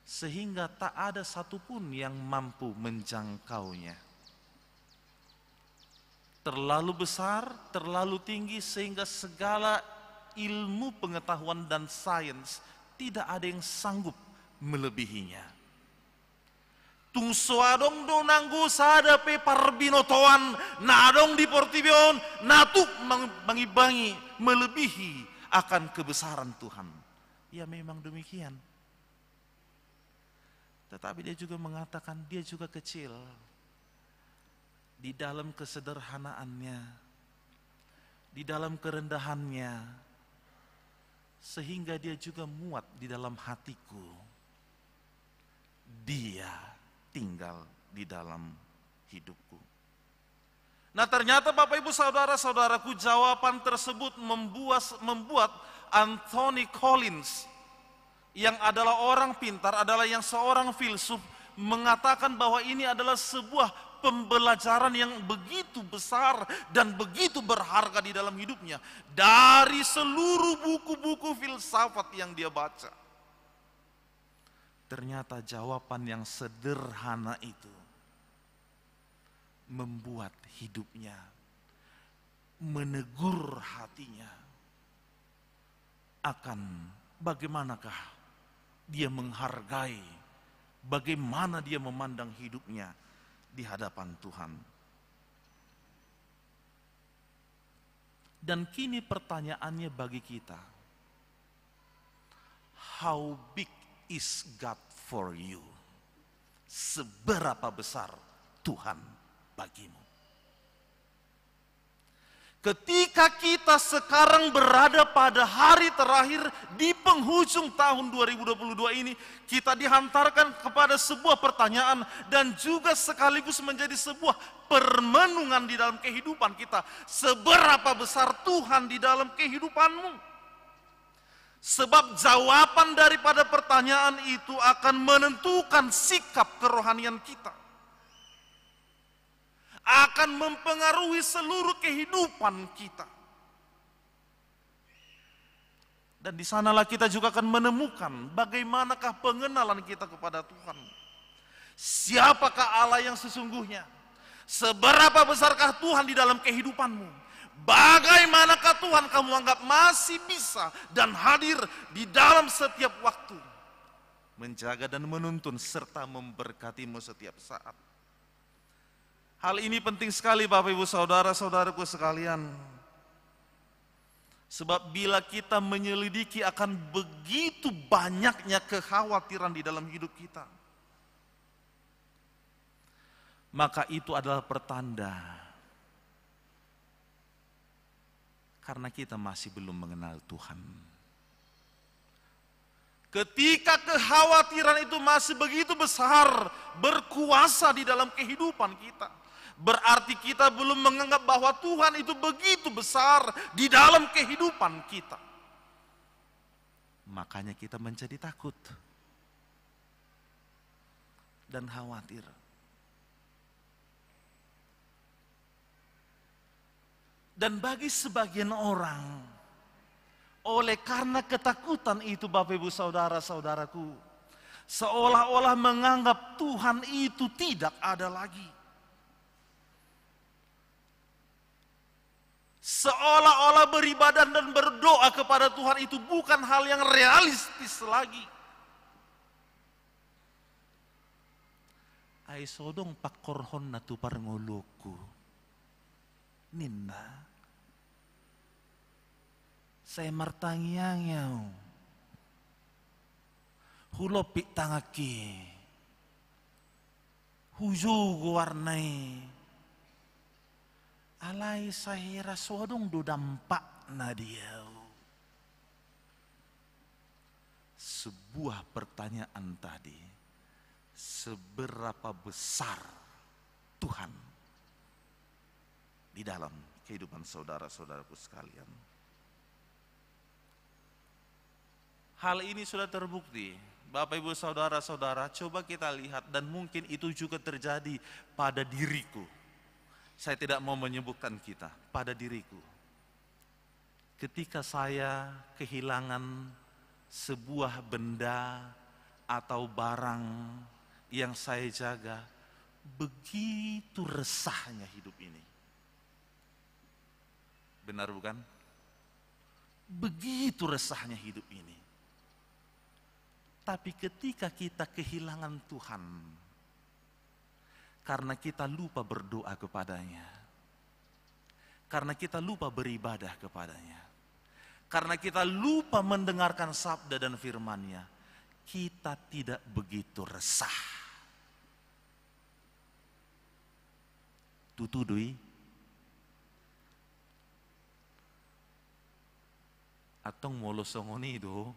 sehingga tak ada satupun yang mampu menjangkaunya. Terlalu besar, terlalu tinggi, sehingga segala ilmu pengetahuan dan sains tidak ada yang sanggup melebihinya. Tung suadong do nanggu sada pe parbinotoan, nadong di portibion, natuk mengibangi, melebihi akan kebesaran Tuhan. Ya memang demikian. Tetapi dia juga mengatakan dia juga kecil. Di dalam kesederhanaannya, di dalam kerendahannya, sehingga dia juga muat di dalam hatiku. Dia tinggal di dalam hidupku. Nah ternyata Bapak Ibu Saudara-saudaraku, jawaban tersebut membuat Anthony Collins, yang adalah orang pintar, adalah yang seorang filsuf, mengatakan bahwa ini adalah sebuah pembelajaran yang begitu besar dan begitu berharga di dalam hidupnya. Dari seluruh buku-buku filsafat yang dia baca, ternyata jawaban yang sederhana itu membuat hidupnya, menegur hatinya akan bagaimanakah dia menghargai, bagaimana dia memandang hidupnya di hadapan Tuhan. Dan kini pertanyaannya bagi kita, how big is God for you? Seberapa besar Tuhan bagimu? Ketika kita sekarang berada pada hari terakhir di penghujung tahun 2022 ini, kita dihantarkan kepada sebuah pertanyaan dan juga sekaligus menjadi sebuah permenungan di dalam kehidupan kita. Seberapa besar Tuhan di dalam kehidupanmu? Sebab jawaban daripada pertanyaan itu akan menentukan sikap kerohanian kita, akan mempengaruhi seluruh kehidupan kita. Dan di sanalah kita juga akan menemukan bagaimanakah pengenalan kita kepada Tuhan. Siapakah Allah yang sesungguhnya? Seberapa besarkah Tuhan di dalam kehidupanmu? Bagaimanakah Tuhan kamu anggap masih bisa dan hadir di dalam setiap waktu, menjaga dan menuntun serta memberkatimu setiap saat. Hal ini penting sekali Bapak Ibu Saudara-saudaraku sekalian. Sebab bila kita menyelidiki akan begitu banyaknya kekhawatiran di dalam hidup kita, maka itu adalah pertanda karena kita masih belum mengenal Tuhan. Ketika kekhawatiran itu masih begitu besar, berkuasa di dalam kehidupan kita, berarti kita belum menganggap bahwa Tuhan itu begitu besar di dalam kehidupan kita. Makanya kita menjadi takut dan khawatir. Dan bagi sebagian orang, oleh karena ketakutan itu Bapak Ibu Saudara-saudaraku, seolah-olah menganggap Tuhan itu tidak ada lagi. Seolah-olah beribadah dan berdoa kepada Tuhan itu bukan hal yang realistis lagi. Ai sodong pakorhon na tu parngoloku. Ninna. Saya martangiangyaw. Hulopik tangaki. Hujugo warnai. Alay sahira sodong do dampak na diyaw. Sebuah pertanyaan tadi, seberapa besar Tuhan di dalam kehidupan saudara-saudaraku sekalian. Hal ini sudah terbukti, Bapak Ibu Saudara-saudara, coba kita lihat dan mungkin itu juga terjadi pada diriku. Saya tidak mau menyebutkan kita, pada diriku. Ketika saya kehilangan sebuah benda atau barang yang saya jaga, begitu resahnya hidup ini. Benar bukan? Begitu resahnya hidup ini. Tapi ketika kita kehilangan Tuhan, karena kita lupa berdoa kepadanya, karena kita lupa beribadah kepadanya, karena kita lupa mendengarkan sabda dan firman-Nya, kita tidak begitu resah. Tutudui atong molosongoni do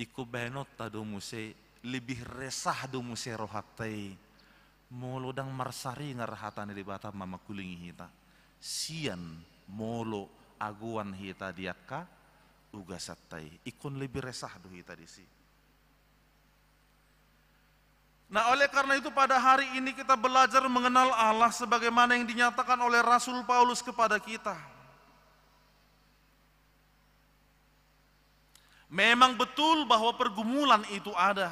iku benot tado muse lebih resah do muse rohatai molo dang marsari ngarahatan di bata mama kulingi hita sian molo aguan hita diaka ugasatai ikon lebih resah do hita disi. Nah, oleh karena itu pada hari ini kita belajar mengenal Allah sebagaimana yang dinyatakan oleh Rasul Paulus kepada kita. Memang betul bahwa pergumulan itu ada.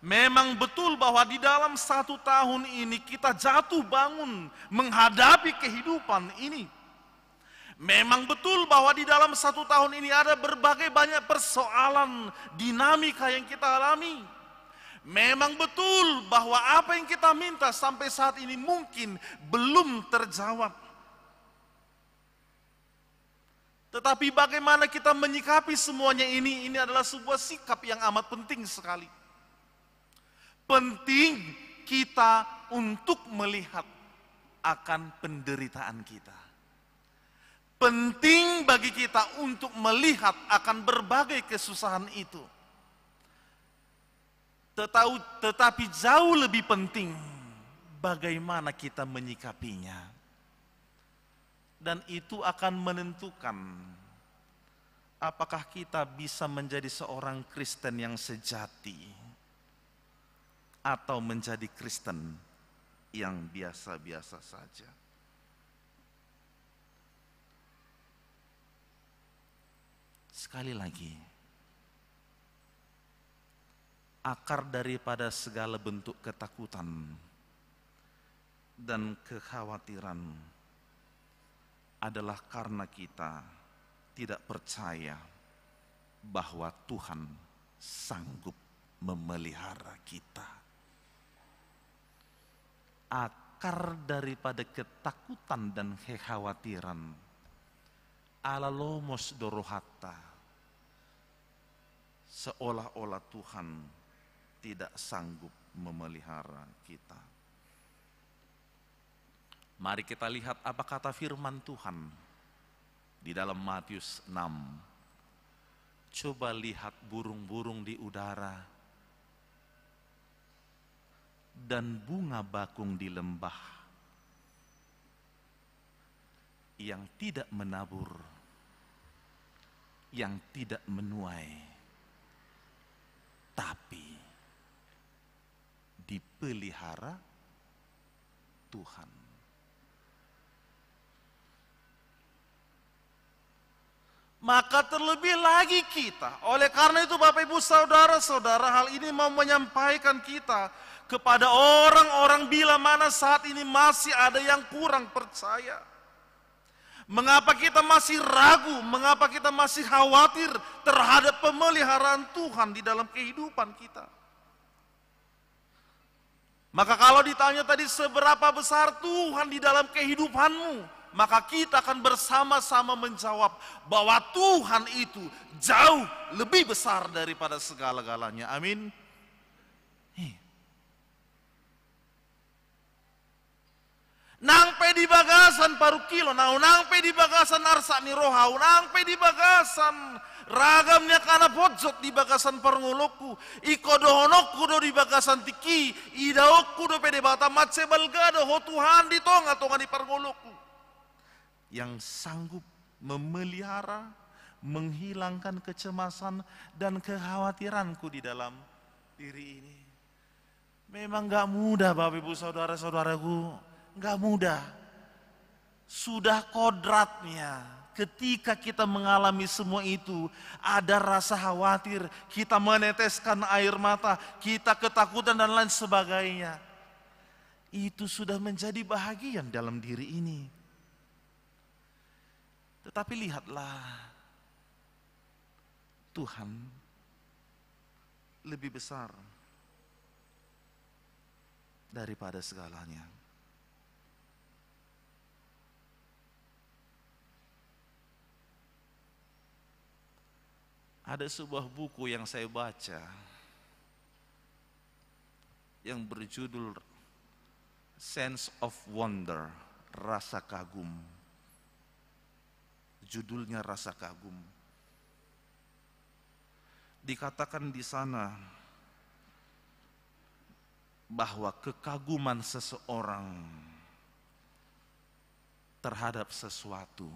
Memang betul bahwa di dalam 1 tahun ini kita jatuh bangun menghadapi kehidupan ini. Memang betul bahwa di dalam 1 tahun ini ada berbagai banyak persoalan dinamika yang kita alami. Memang betul bahwa apa yang kita minta sampai saat ini mungkin belum terjawab. Tetapi bagaimana kita menyikapi semuanya ini adalah sebuah sikap yang amat penting sekali. Penting kita untuk melihat akan penderitaan kita. Penting bagi kita untuk melihat akan berbagai kesusahan itu. Tetapi jauh lebih penting bagaimana kita menyikapinya. Dan itu akan menentukan apakah kita bisa menjadi seorang Kristen yang sejati atau menjadi Kristen yang biasa-biasa saja. Sekali lagi, akar daripada segala bentuk ketakutan dan kekhawatiran adalah karena kita tidak percaya bahwa Tuhan sanggup memelihara kita. Akar daripada ketakutan dan kekhawatiran alalomos dorohata, seolah-olah Tuhan tidak sanggup memelihara kita. Mari kita lihat apa kata firman Tuhan di dalam Matius 6. Coba lihat burung-burung di udara dan bunga bakung di lembah yang tidak menabur, yang tidak menuai, tapi dipelihara Tuhan. Maka terlebih lagi kita, oleh karena itu Bapak Ibu Saudara-saudara, hal ini mau menyampaikan kita kepada orang-orang bila mana saat ini masih ada yang kurang percaya. Mengapa kita masih ragu, mengapa kita masih khawatir terhadap pemeliharaan Tuhan di dalam kehidupan kita. Maka kalau ditanya tadi seberapa besar Tuhan di dalam kehidupanmu, maka kita akan bersama-sama menjawab bahwa Tuhan itu jauh lebih besar daripada segala-galanya. Amin. Nang pe di bagasan paru kilo, nang pe di bagasan arsa ni rohau, nang pe di bagasan ragamnya kana pojok di bagasan parngolokku, iko dohonokku do di bagasan tiki, idaokku do pede bata matse balgado ho Tuhan di tonga-tonga di parngolokku. Yang sanggup memelihara, menghilangkan kecemasan dan kekhawatiranku di dalam diri ini. Memang gak mudah Bapak Ibu Saudara-saudaraku. Gak mudah. Sudah kodratnya ketika kita mengalami semua itu, ada rasa khawatir, kita meneteskan air mata, kita ketakutan dan lain sebagainya. Itu sudah menjadi bahagian dalam diri ini. Tetapi lihatlah, Tuhan lebih besar daripada segalanya. Ada sebuah buku yang saya baca yang berjudul Sense of Wonder, Rasa Kagum. Judulnya Rasa Kagum. Dikatakan di sana bahwa kekaguman seseorang terhadap sesuatu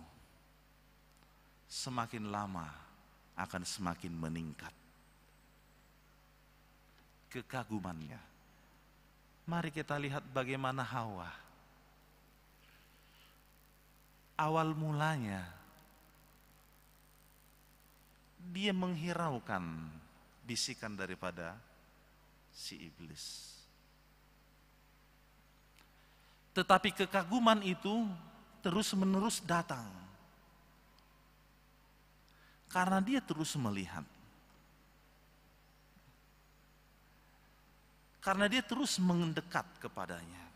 semakin lama akan semakin meningkat. Kekagumannya. Mari kita lihat bagaimana Hawa. Awal mulanya dia menghiraukan bisikan daripada si iblis. Tetapi kekaguman itu terus-menerus datang. Karena dia terus melihat. Karena dia terus mendekat kepadanya.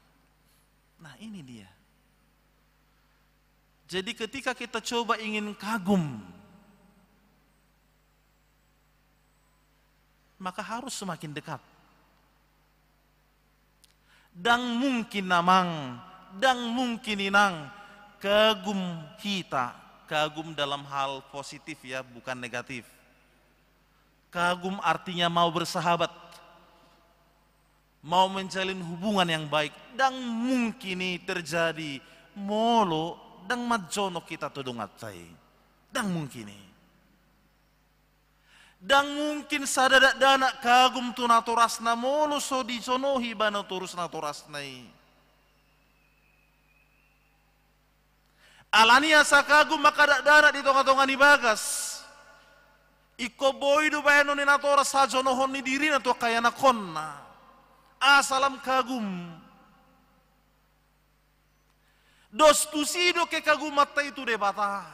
Nah, ini dia. Jadi ketika kita coba ingin kagum, maka harus semakin dekat. Dan mungkin namang, dan mungkin inang, kagum kita, kagum dalam hal positif ya, bukan negatif. Kagum artinya mau bersahabat, mau menjalin hubungan yang baik, dan mungkin ini terjadi molo dan majono kita tudungatai, dan mungkin ini. Dan mungkin sadadak dana kagum tu naturasna molo so diconohi bana turus naturasnai. Alani asa kagum maka dak dana di tonga-tonga ni bagas. Iko boy do bayano ni natora sa jonohon ni diri na to kaya na konna. Asalam kagum. Dos tusido ke kagum mata itu de bata.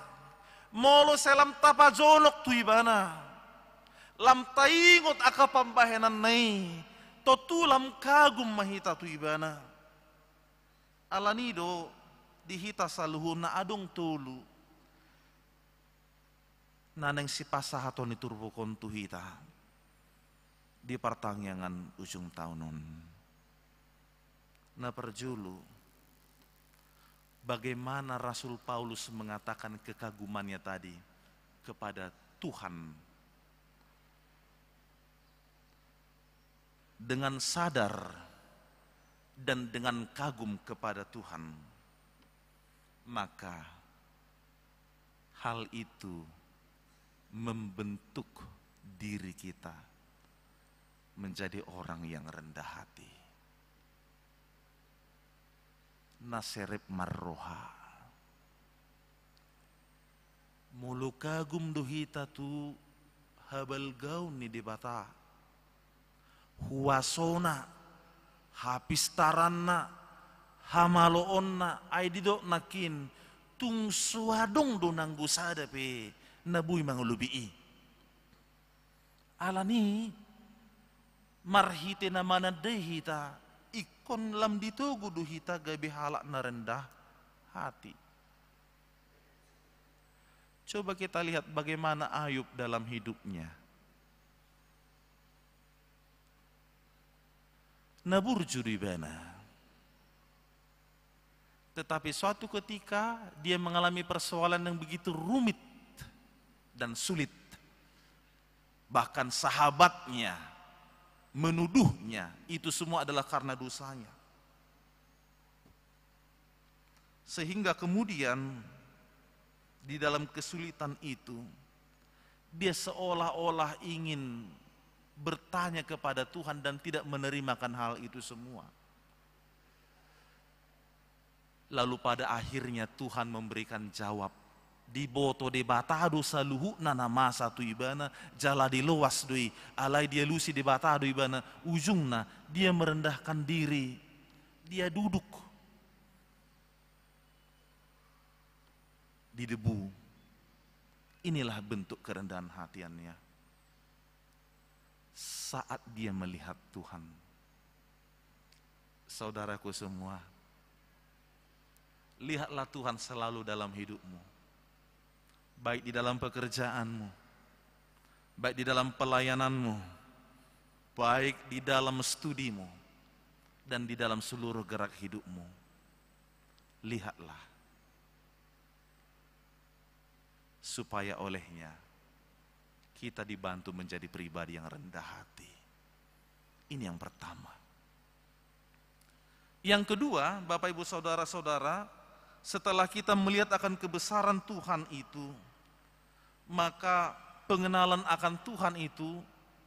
Molo selam tapa jonok tu ibana. Lam taingot aka pambahenan nai, totulam kagum mahita tu ibana. Alanido dihita saluhu na adong tulu. Naneng si pasahato ni turbokon tu hita. Di pertangyangan ujung tahunon. Na perjulu, bagaimana Rasul Paulus mengatakan kekagumannya tadi kepada Tuhan. Dengan sadar dan dengan kagum kepada Tuhan, maka hal itu membentuk diri kita menjadi orang yang rendah hati. Naserep marroha. Mulu kagum duhita tu habal gaun ni dibata. Huasona, hapistaranna, hamaloonna, aidido nakin, tung suadong do nanggu sadape, nabui mangulubii. Alani, marhite na manadehita, ikon lam ditugu duhita gabi halak na rendah hati. Coba kita lihat bagaimana Ayub dalam hidupnya. Naburju di bana. Tetapi suatu ketika dia mengalami persoalan yang begitu rumit dan sulit. Bahkan sahabatnya menuduhnya itu semua adalah karena dosanya. Sehingga kemudian di dalam kesulitan itu dia seolah-olah ingin bertanya kepada Tuhan dan tidak menerimakan hal itu semua. Lalu pada akhirnya Tuhan memberikan jawab. Di boto de batado saluhu nana masa tu ibana jala di luas doi alai dia lusi de batado ibana ujungna dia merendahkan diri. Dia duduk di debu. Inilah bentuk kerendahan hatiannya. Saat dia melihat Tuhan. Saudaraku semua, lihatlah Tuhan selalu dalam hidupmu. Baik di dalam pekerjaanmu, baik di dalam pelayananmu, baik di dalam studimu, dan di dalam seluruh gerak hidupmu. Lihatlah, supaya olehnya kita dibantu menjadi pribadi yang rendah hati. Ini yang pertama. Yang kedua, Bapak Ibu Saudara-saudara, setelah kita melihat akan kebesaran Tuhan itu, maka pengenalan akan Tuhan itu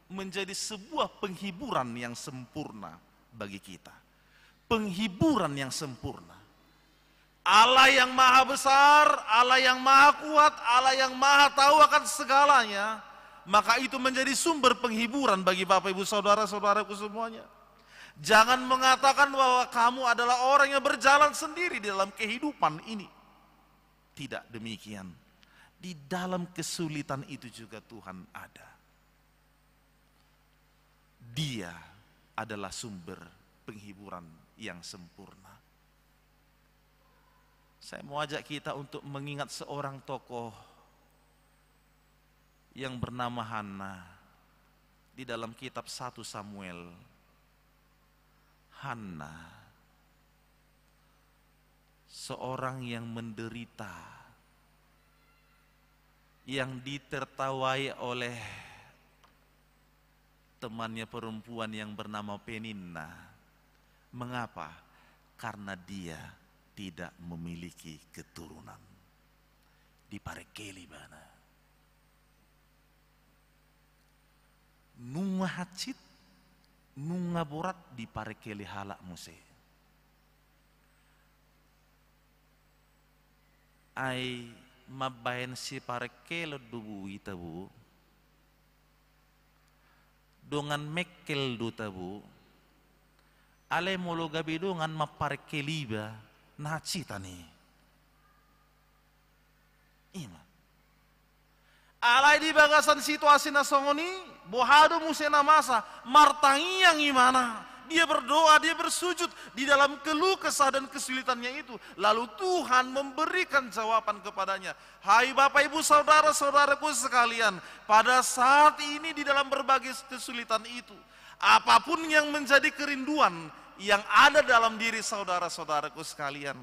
menjadi sebuah penghiburan yang sempurna bagi kita. Penghiburan yang sempurna. Allah yang maha besar, Allah yang maha kuat, Allah yang maha tahu akan segalanya, maka itu menjadi sumber penghiburan bagi Bapak Ibu Saudara-saudaraku semuanya. Jangan mengatakan bahwa kamu adalah orang yang berjalan sendiri di dalam kehidupan ini. Tidak demikian. Di dalam kesulitan itu juga Tuhan ada. Dia adalah sumber penghiburan yang sempurna. Saya mau ajak kita untuk mengingat seorang tokoh yang bernama Hana di dalam kitab 1 Samuel. Hana, seorang yang menderita, yang ditertawai oleh temannya perempuan yang bernama Peninna. Mengapa? Karena dia tidak memiliki keturunan. Di parekeli bana. Nunga hacit, nunga borat di parekeli halak muse. Ai mabayan si parekelo dubu itabu. Dongan mekkel do tabu. Ale molo gabi dongan maparekeliba na cita ni. Ima. Alai di bagasan situasi na songoni, bohado musena masa, martangi yang imana. Dia berdoa, dia bersujud di dalam keluh kesah dan kesulitannya itu. Lalu Tuhan memberikan jawaban kepadanya. Hai Bapak Ibu Saudara-saudaraku sekalian, pada saat ini di dalam berbagai kesulitan itu, apapun yang menjadi kerinduan yang ada dalam diri saudara-saudaraku sekalian,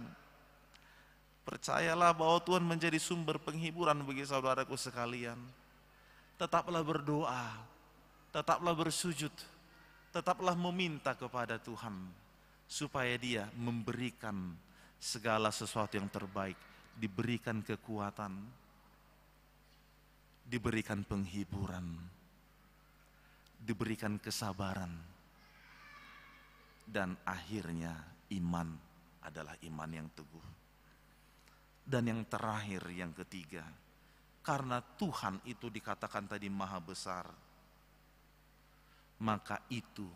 percayalah bahwa Tuhan menjadi sumber penghiburan bagi saudaraku sekalian. Tetaplah berdoa, tetaplah bersujud, tetaplah meminta kepada Tuhan supaya Dia memberikan segala sesuatu yang terbaik, diberikan kekuatan, diberikan penghiburan, diberikan kesabaran, dan akhirnya iman adalah iman yang teguh. Dan yang terakhir, yang ketiga, karena Tuhan itu dikatakan tadi maha besar, maka itu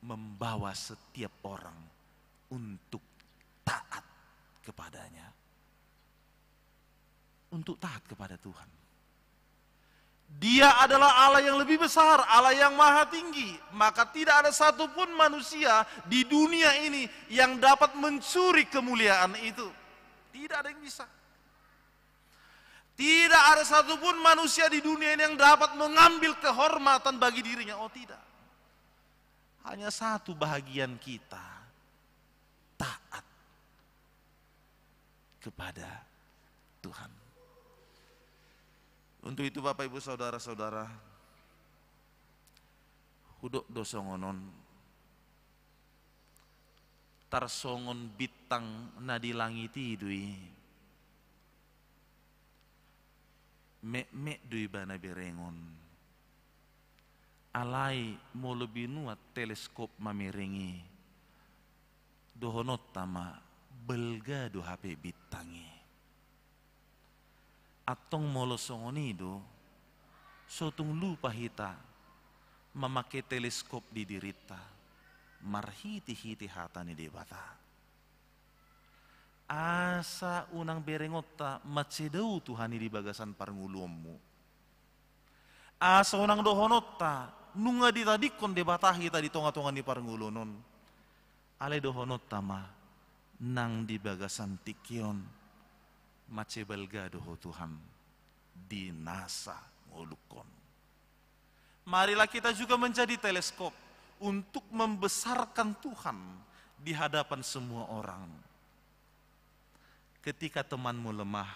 membawa setiap orang untuk taat kepadanya. Untuk taat kepada Tuhan. Dia adalah Allah yang lebih besar, Allah yang maha tinggi. Maka tidak ada satupun manusia di dunia ini yang dapat mencuri kemuliaan itu. Tidak ada yang bisa. Tidak ada satupun manusia di dunia ini yang dapat mengambil kehormatan bagi dirinya. Oh tidak. Hanya satu bahagian kita, taat kepada Tuhan. Untuk itu Bapak Ibu Saudara-saudara, hudok dosongonon, tarsongon bitang nadilangiti idui, mek dui bana berengon, alai mo lebih nuat teleskop mamirengi, dohonot tama belga do HP bitangi. Atong molo songonido, sotung lupa hita, memakai teleskop di dirita, marhiti-hiti hatani debata. Asa unang berengota macedau Tuhani di bagasan parngulommu. Asa unang dohonota nunga ditadikon debata hita di tonga-tonga di parngulunon. Ale dohonota ma nang di bagasan tikion. Macebelga doho Tuhan di nasa ngolukon. Marilah kita juga menjadi teleskop untuk membesarkan Tuhan di hadapan semua orang. Ketika temanmu lemah,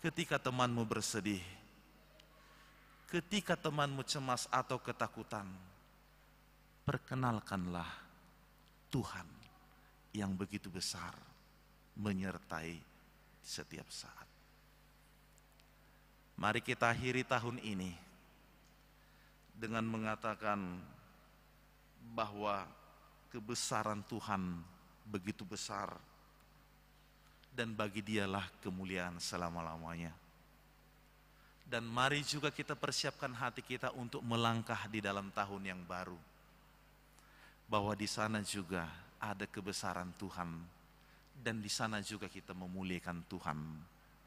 ketika temanmu bersedih, ketika temanmu cemas atau ketakutan, perkenalkanlah Tuhan yang begitu besar menyertai setiap saat. Mari kita akhiri tahun ini dengan mengatakan bahwa kebesaran Tuhan begitu besar dan bagi Dialah kemuliaan selama-lamanya. Dan mari juga kita persiapkan hati kita untuk melangkah di dalam tahun yang baru. Bahwa di sana juga ada kebesaran Tuhan. Dan di sana juga kita memuliakan Tuhan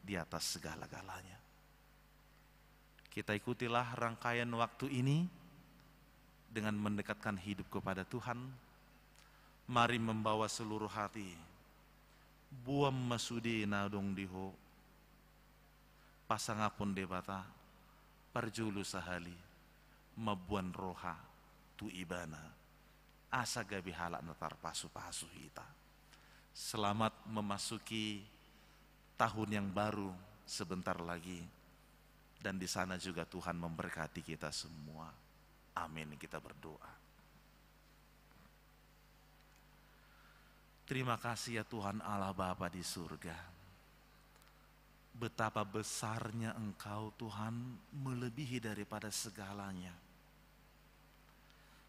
di atas segala-galanya. Kita ikutilah rangkaian waktu ini dengan mendekatkan hidup kepada Tuhan. Mari membawa seluruh hati. Buam masudi nadong diho. Pasangapun debata, parjulu sahali, mabuan roha, tu ibana, asa gabi halak natar pasu-pasu hita. Selamat memasuki tahun yang baru sebentar lagi. Dan di sana juga Tuhan memberkati kita semua. Amin, kita berdoa. Terima kasih ya Tuhan Allah Bapa di surga. Betapa besarnya Engkau Tuhan melebihi daripada segalanya.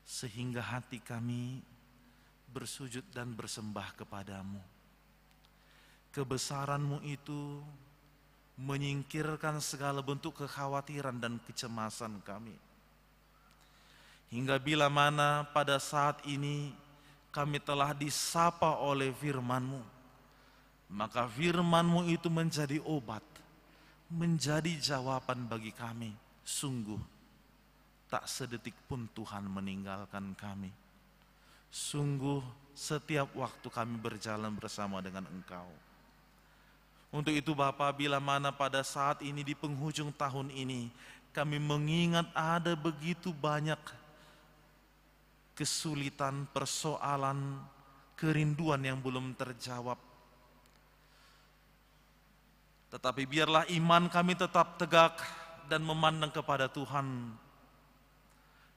Sehingga hati kami bersujud dan bersembah kepadamu. Kebesaran-Mu itu menyingkirkan segala bentuk kekhawatiran dan kecemasan kami. Hingga bila mana pada saat ini kami telah disapa oleh firman-Mu, maka firman-Mu itu menjadi obat, menjadi jawaban bagi kami. Sungguh, tak sedetik pun Tuhan meninggalkan kami. Sungguh, setiap waktu kami berjalan bersama dengan Engkau. Untuk itu Bapa, bila mana pada saat ini di penghujung tahun ini, kami mengingat ada begitu banyak kesulitan, persoalan, kerinduan yang belum terjawab. Tetapi biarlah iman kami tetap tegak dan memandang kepada Tuhan.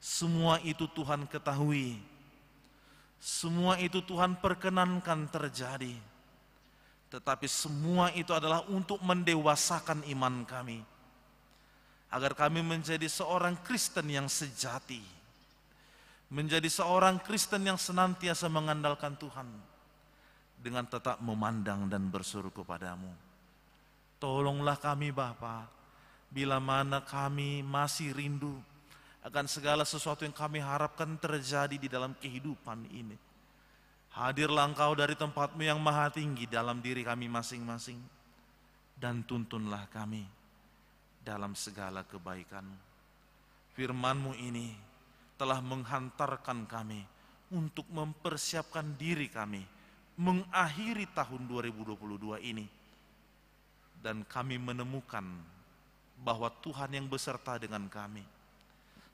Semua itu Tuhan ketahui. Semua itu Tuhan perkenankan terjadi. Tetapi semua itu adalah untuk mendewasakan iman kami. Agar kami menjadi seorang Kristen yang sejati. Menjadi seorang Kristen yang senantiasa mengandalkan Tuhan. Dengan tetap memandang dan berseru kepadamu. Tolonglah kami Bapa, bila mana kami masih rindu akan segala sesuatu yang kami harapkan terjadi di dalam kehidupan ini. Hadirlah Engkau dari tempat-Mu yang maha tinggi dalam diri kami masing-masing. Dan tuntunlah kami dalam segala kebaikan. Firman-Mu ini telah menghantarkan kami untuk mempersiapkan diri kami mengakhiri tahun 2022 ini. Dan kami menemukan bahwa Tuhan yang beserta dengan kami.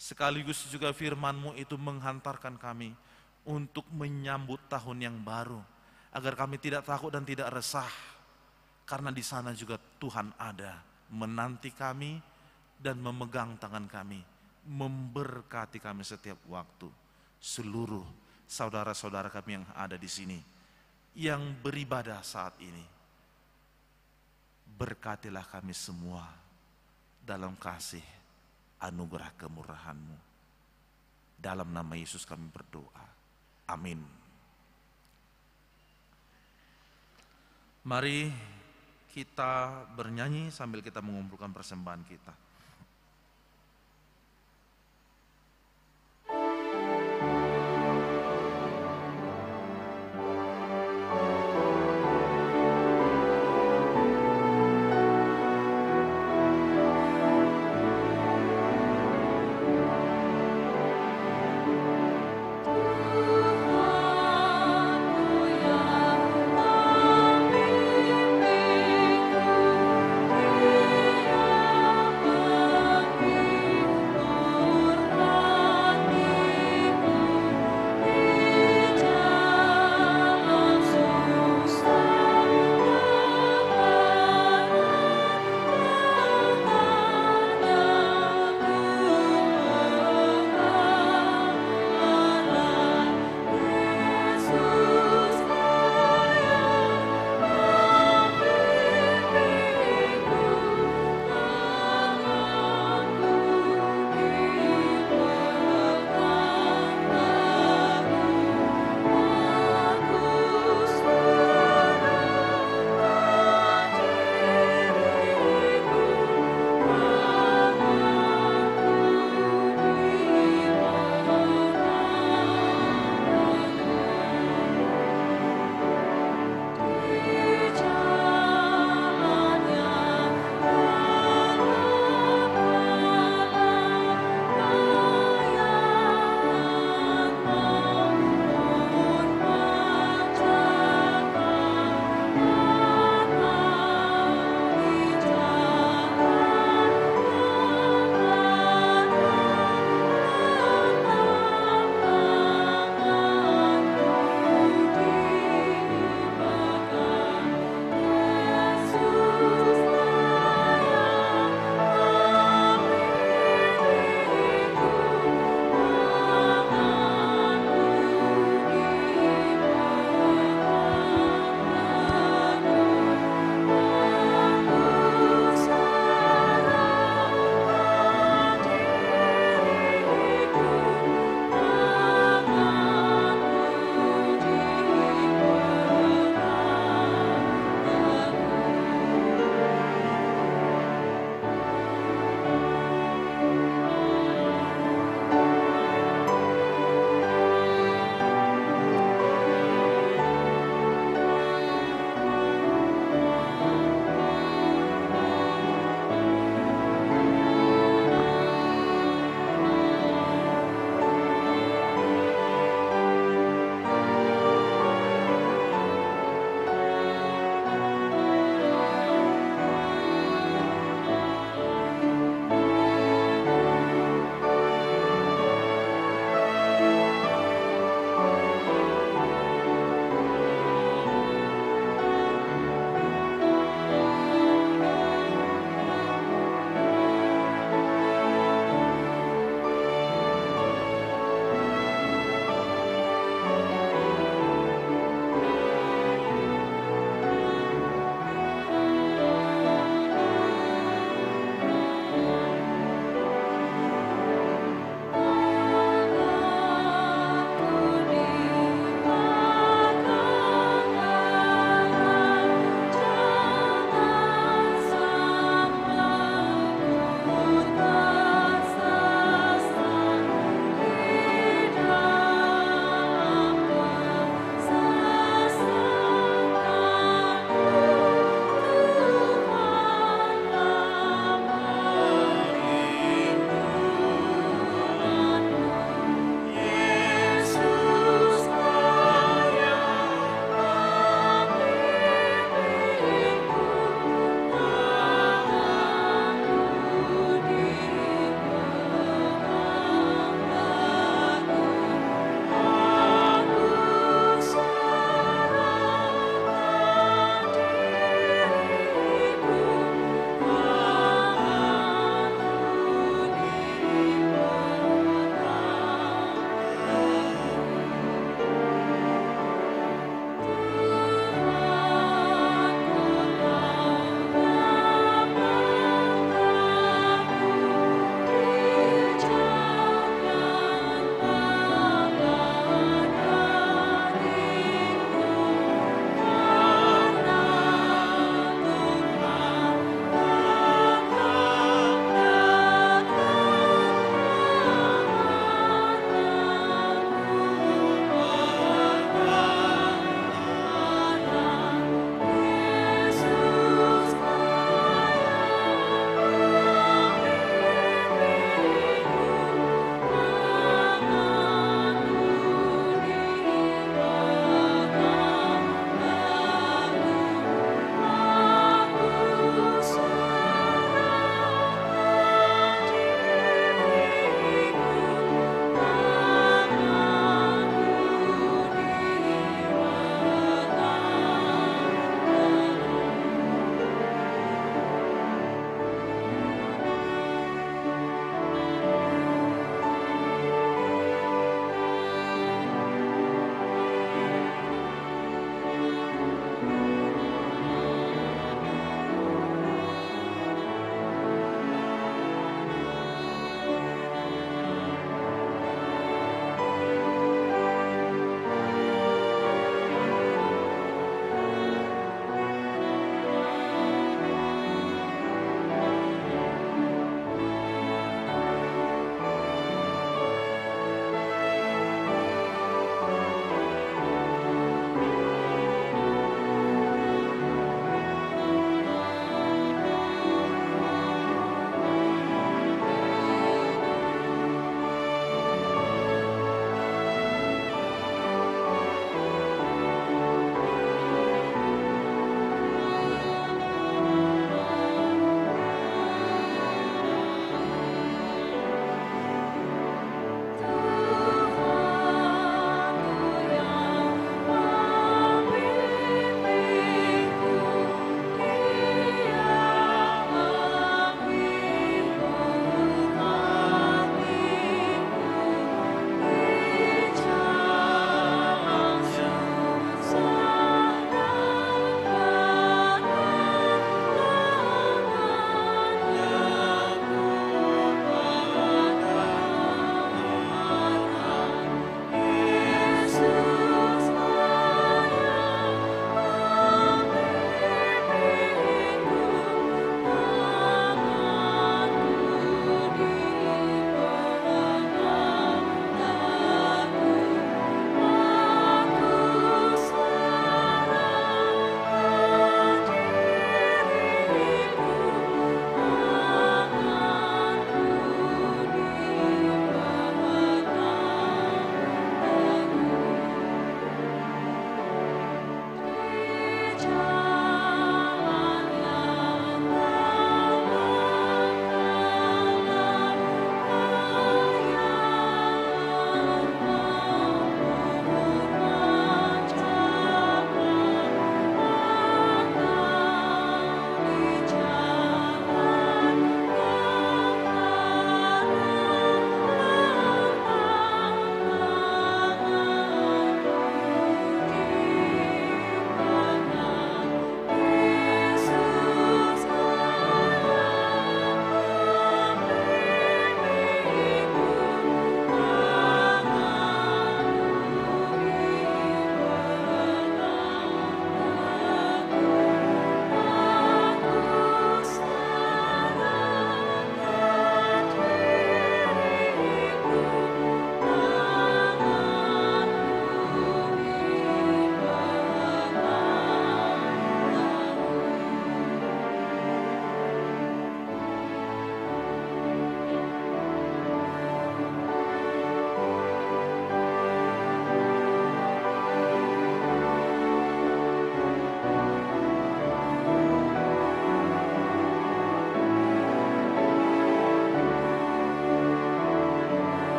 Sekaligus juga firman-Mu itu menghantarkan kami untuk menyambut tahun yang baru. Agar kami tidak takut dan tidak resah. Karena di sana juga Tuhan ada, menanti kami dan memegang tangan kami. Memberkati kami setiap waktu. Seluruh saudara-saudara kami yang ada di sini. Yang beribadah saat ini. Berkatilah kami semua dalam kasih anugerah kemurahan-Mu. Dalam nama Yesus kami berdoa. Amin. Mari kita bernyanyi sambil kita mengumpulkan persembahan kita. Tuhan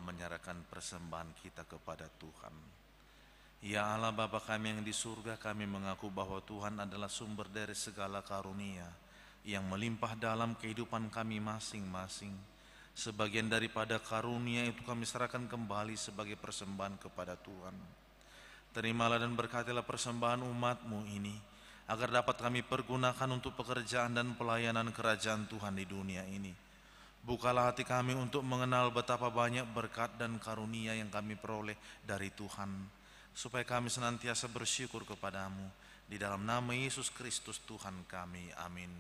menyerahkan persembahan kita kepada Tuhan. Ya Allah Bapa kami yang di surga, kami mengaku bahwa Tuhan adalah sumber dari segala karunia yang melimpah dalam kehidupan kami masing-masing. Sebagian daripada karunia itu kami serahkan kembali sebagai persembahan kepada Tuhan. Terimalah dan berkatilah persembahan umat-Mu ini, agar dapat kami pergunakan untuk pekerjaan dan pelayanan kerajaan Tuhan di dunia ini. Bukalah hati kami untuk mengenal betapa banyak berkat dan karunia yang kami peroleh dari Tuhan, supaya kami senantiasa bersyukur kepadamu. Di dalam nama Yesus Kristus Tuhan kami, amin.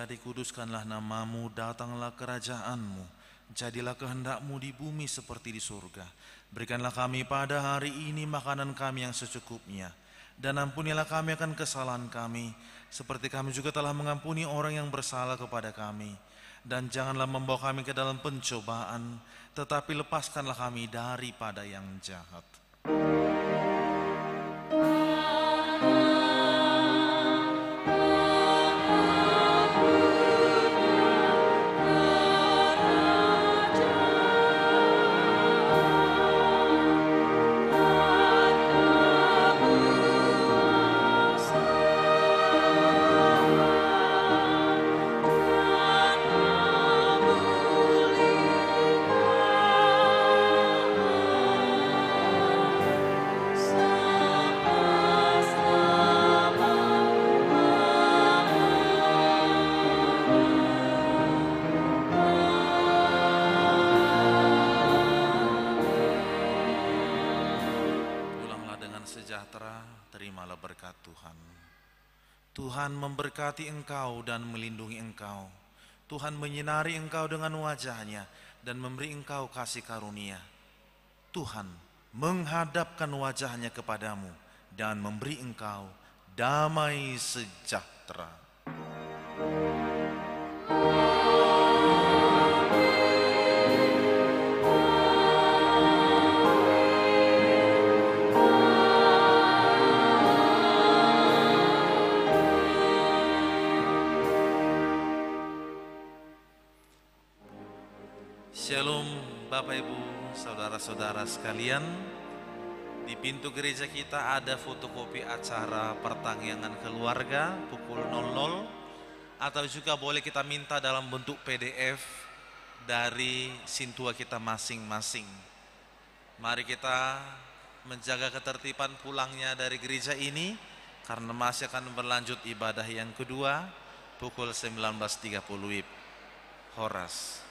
Dikuduskanlah namamu, datanglah kerajaanmu, jadilah kehendak-Mu di bumi seperti di surga. Berikanlah kami pada hari ini makanan kami yang secukupnya, dan ampunilah kami akan kesalahan kami, seperti kami juga telah mengampuni orang yang bersalah kepada kami. Dan janganlah membawa kami ke dalam pencobaan, tetapi lepaskanlah kami daripada yang jahat. Terimalah berkat Tuhan. Tuhan memberkati engkau dan melindungi engkau. Tuhan menyinari engkau dengan wajah-Nya dan memberi engkau kasih karunia. Tuhan menghadapkan wajah-Nya kepadamu dan memberi engkau damai sejahtera. Shalom Bapak Ibu, saudara-saudara sekalian. Di pintu gereja kita ada fotokopi acara pertanggihan keluarga pukul 00, atau juga boleh kita minta dalam bentuk PDF dari sintua kita masing-masing. Mari kita menjaga ketertiban pulangnya dari gereja ini, karena masih akan berlanjut ibadah yang kedua pukul 19.30 WIB. Horas.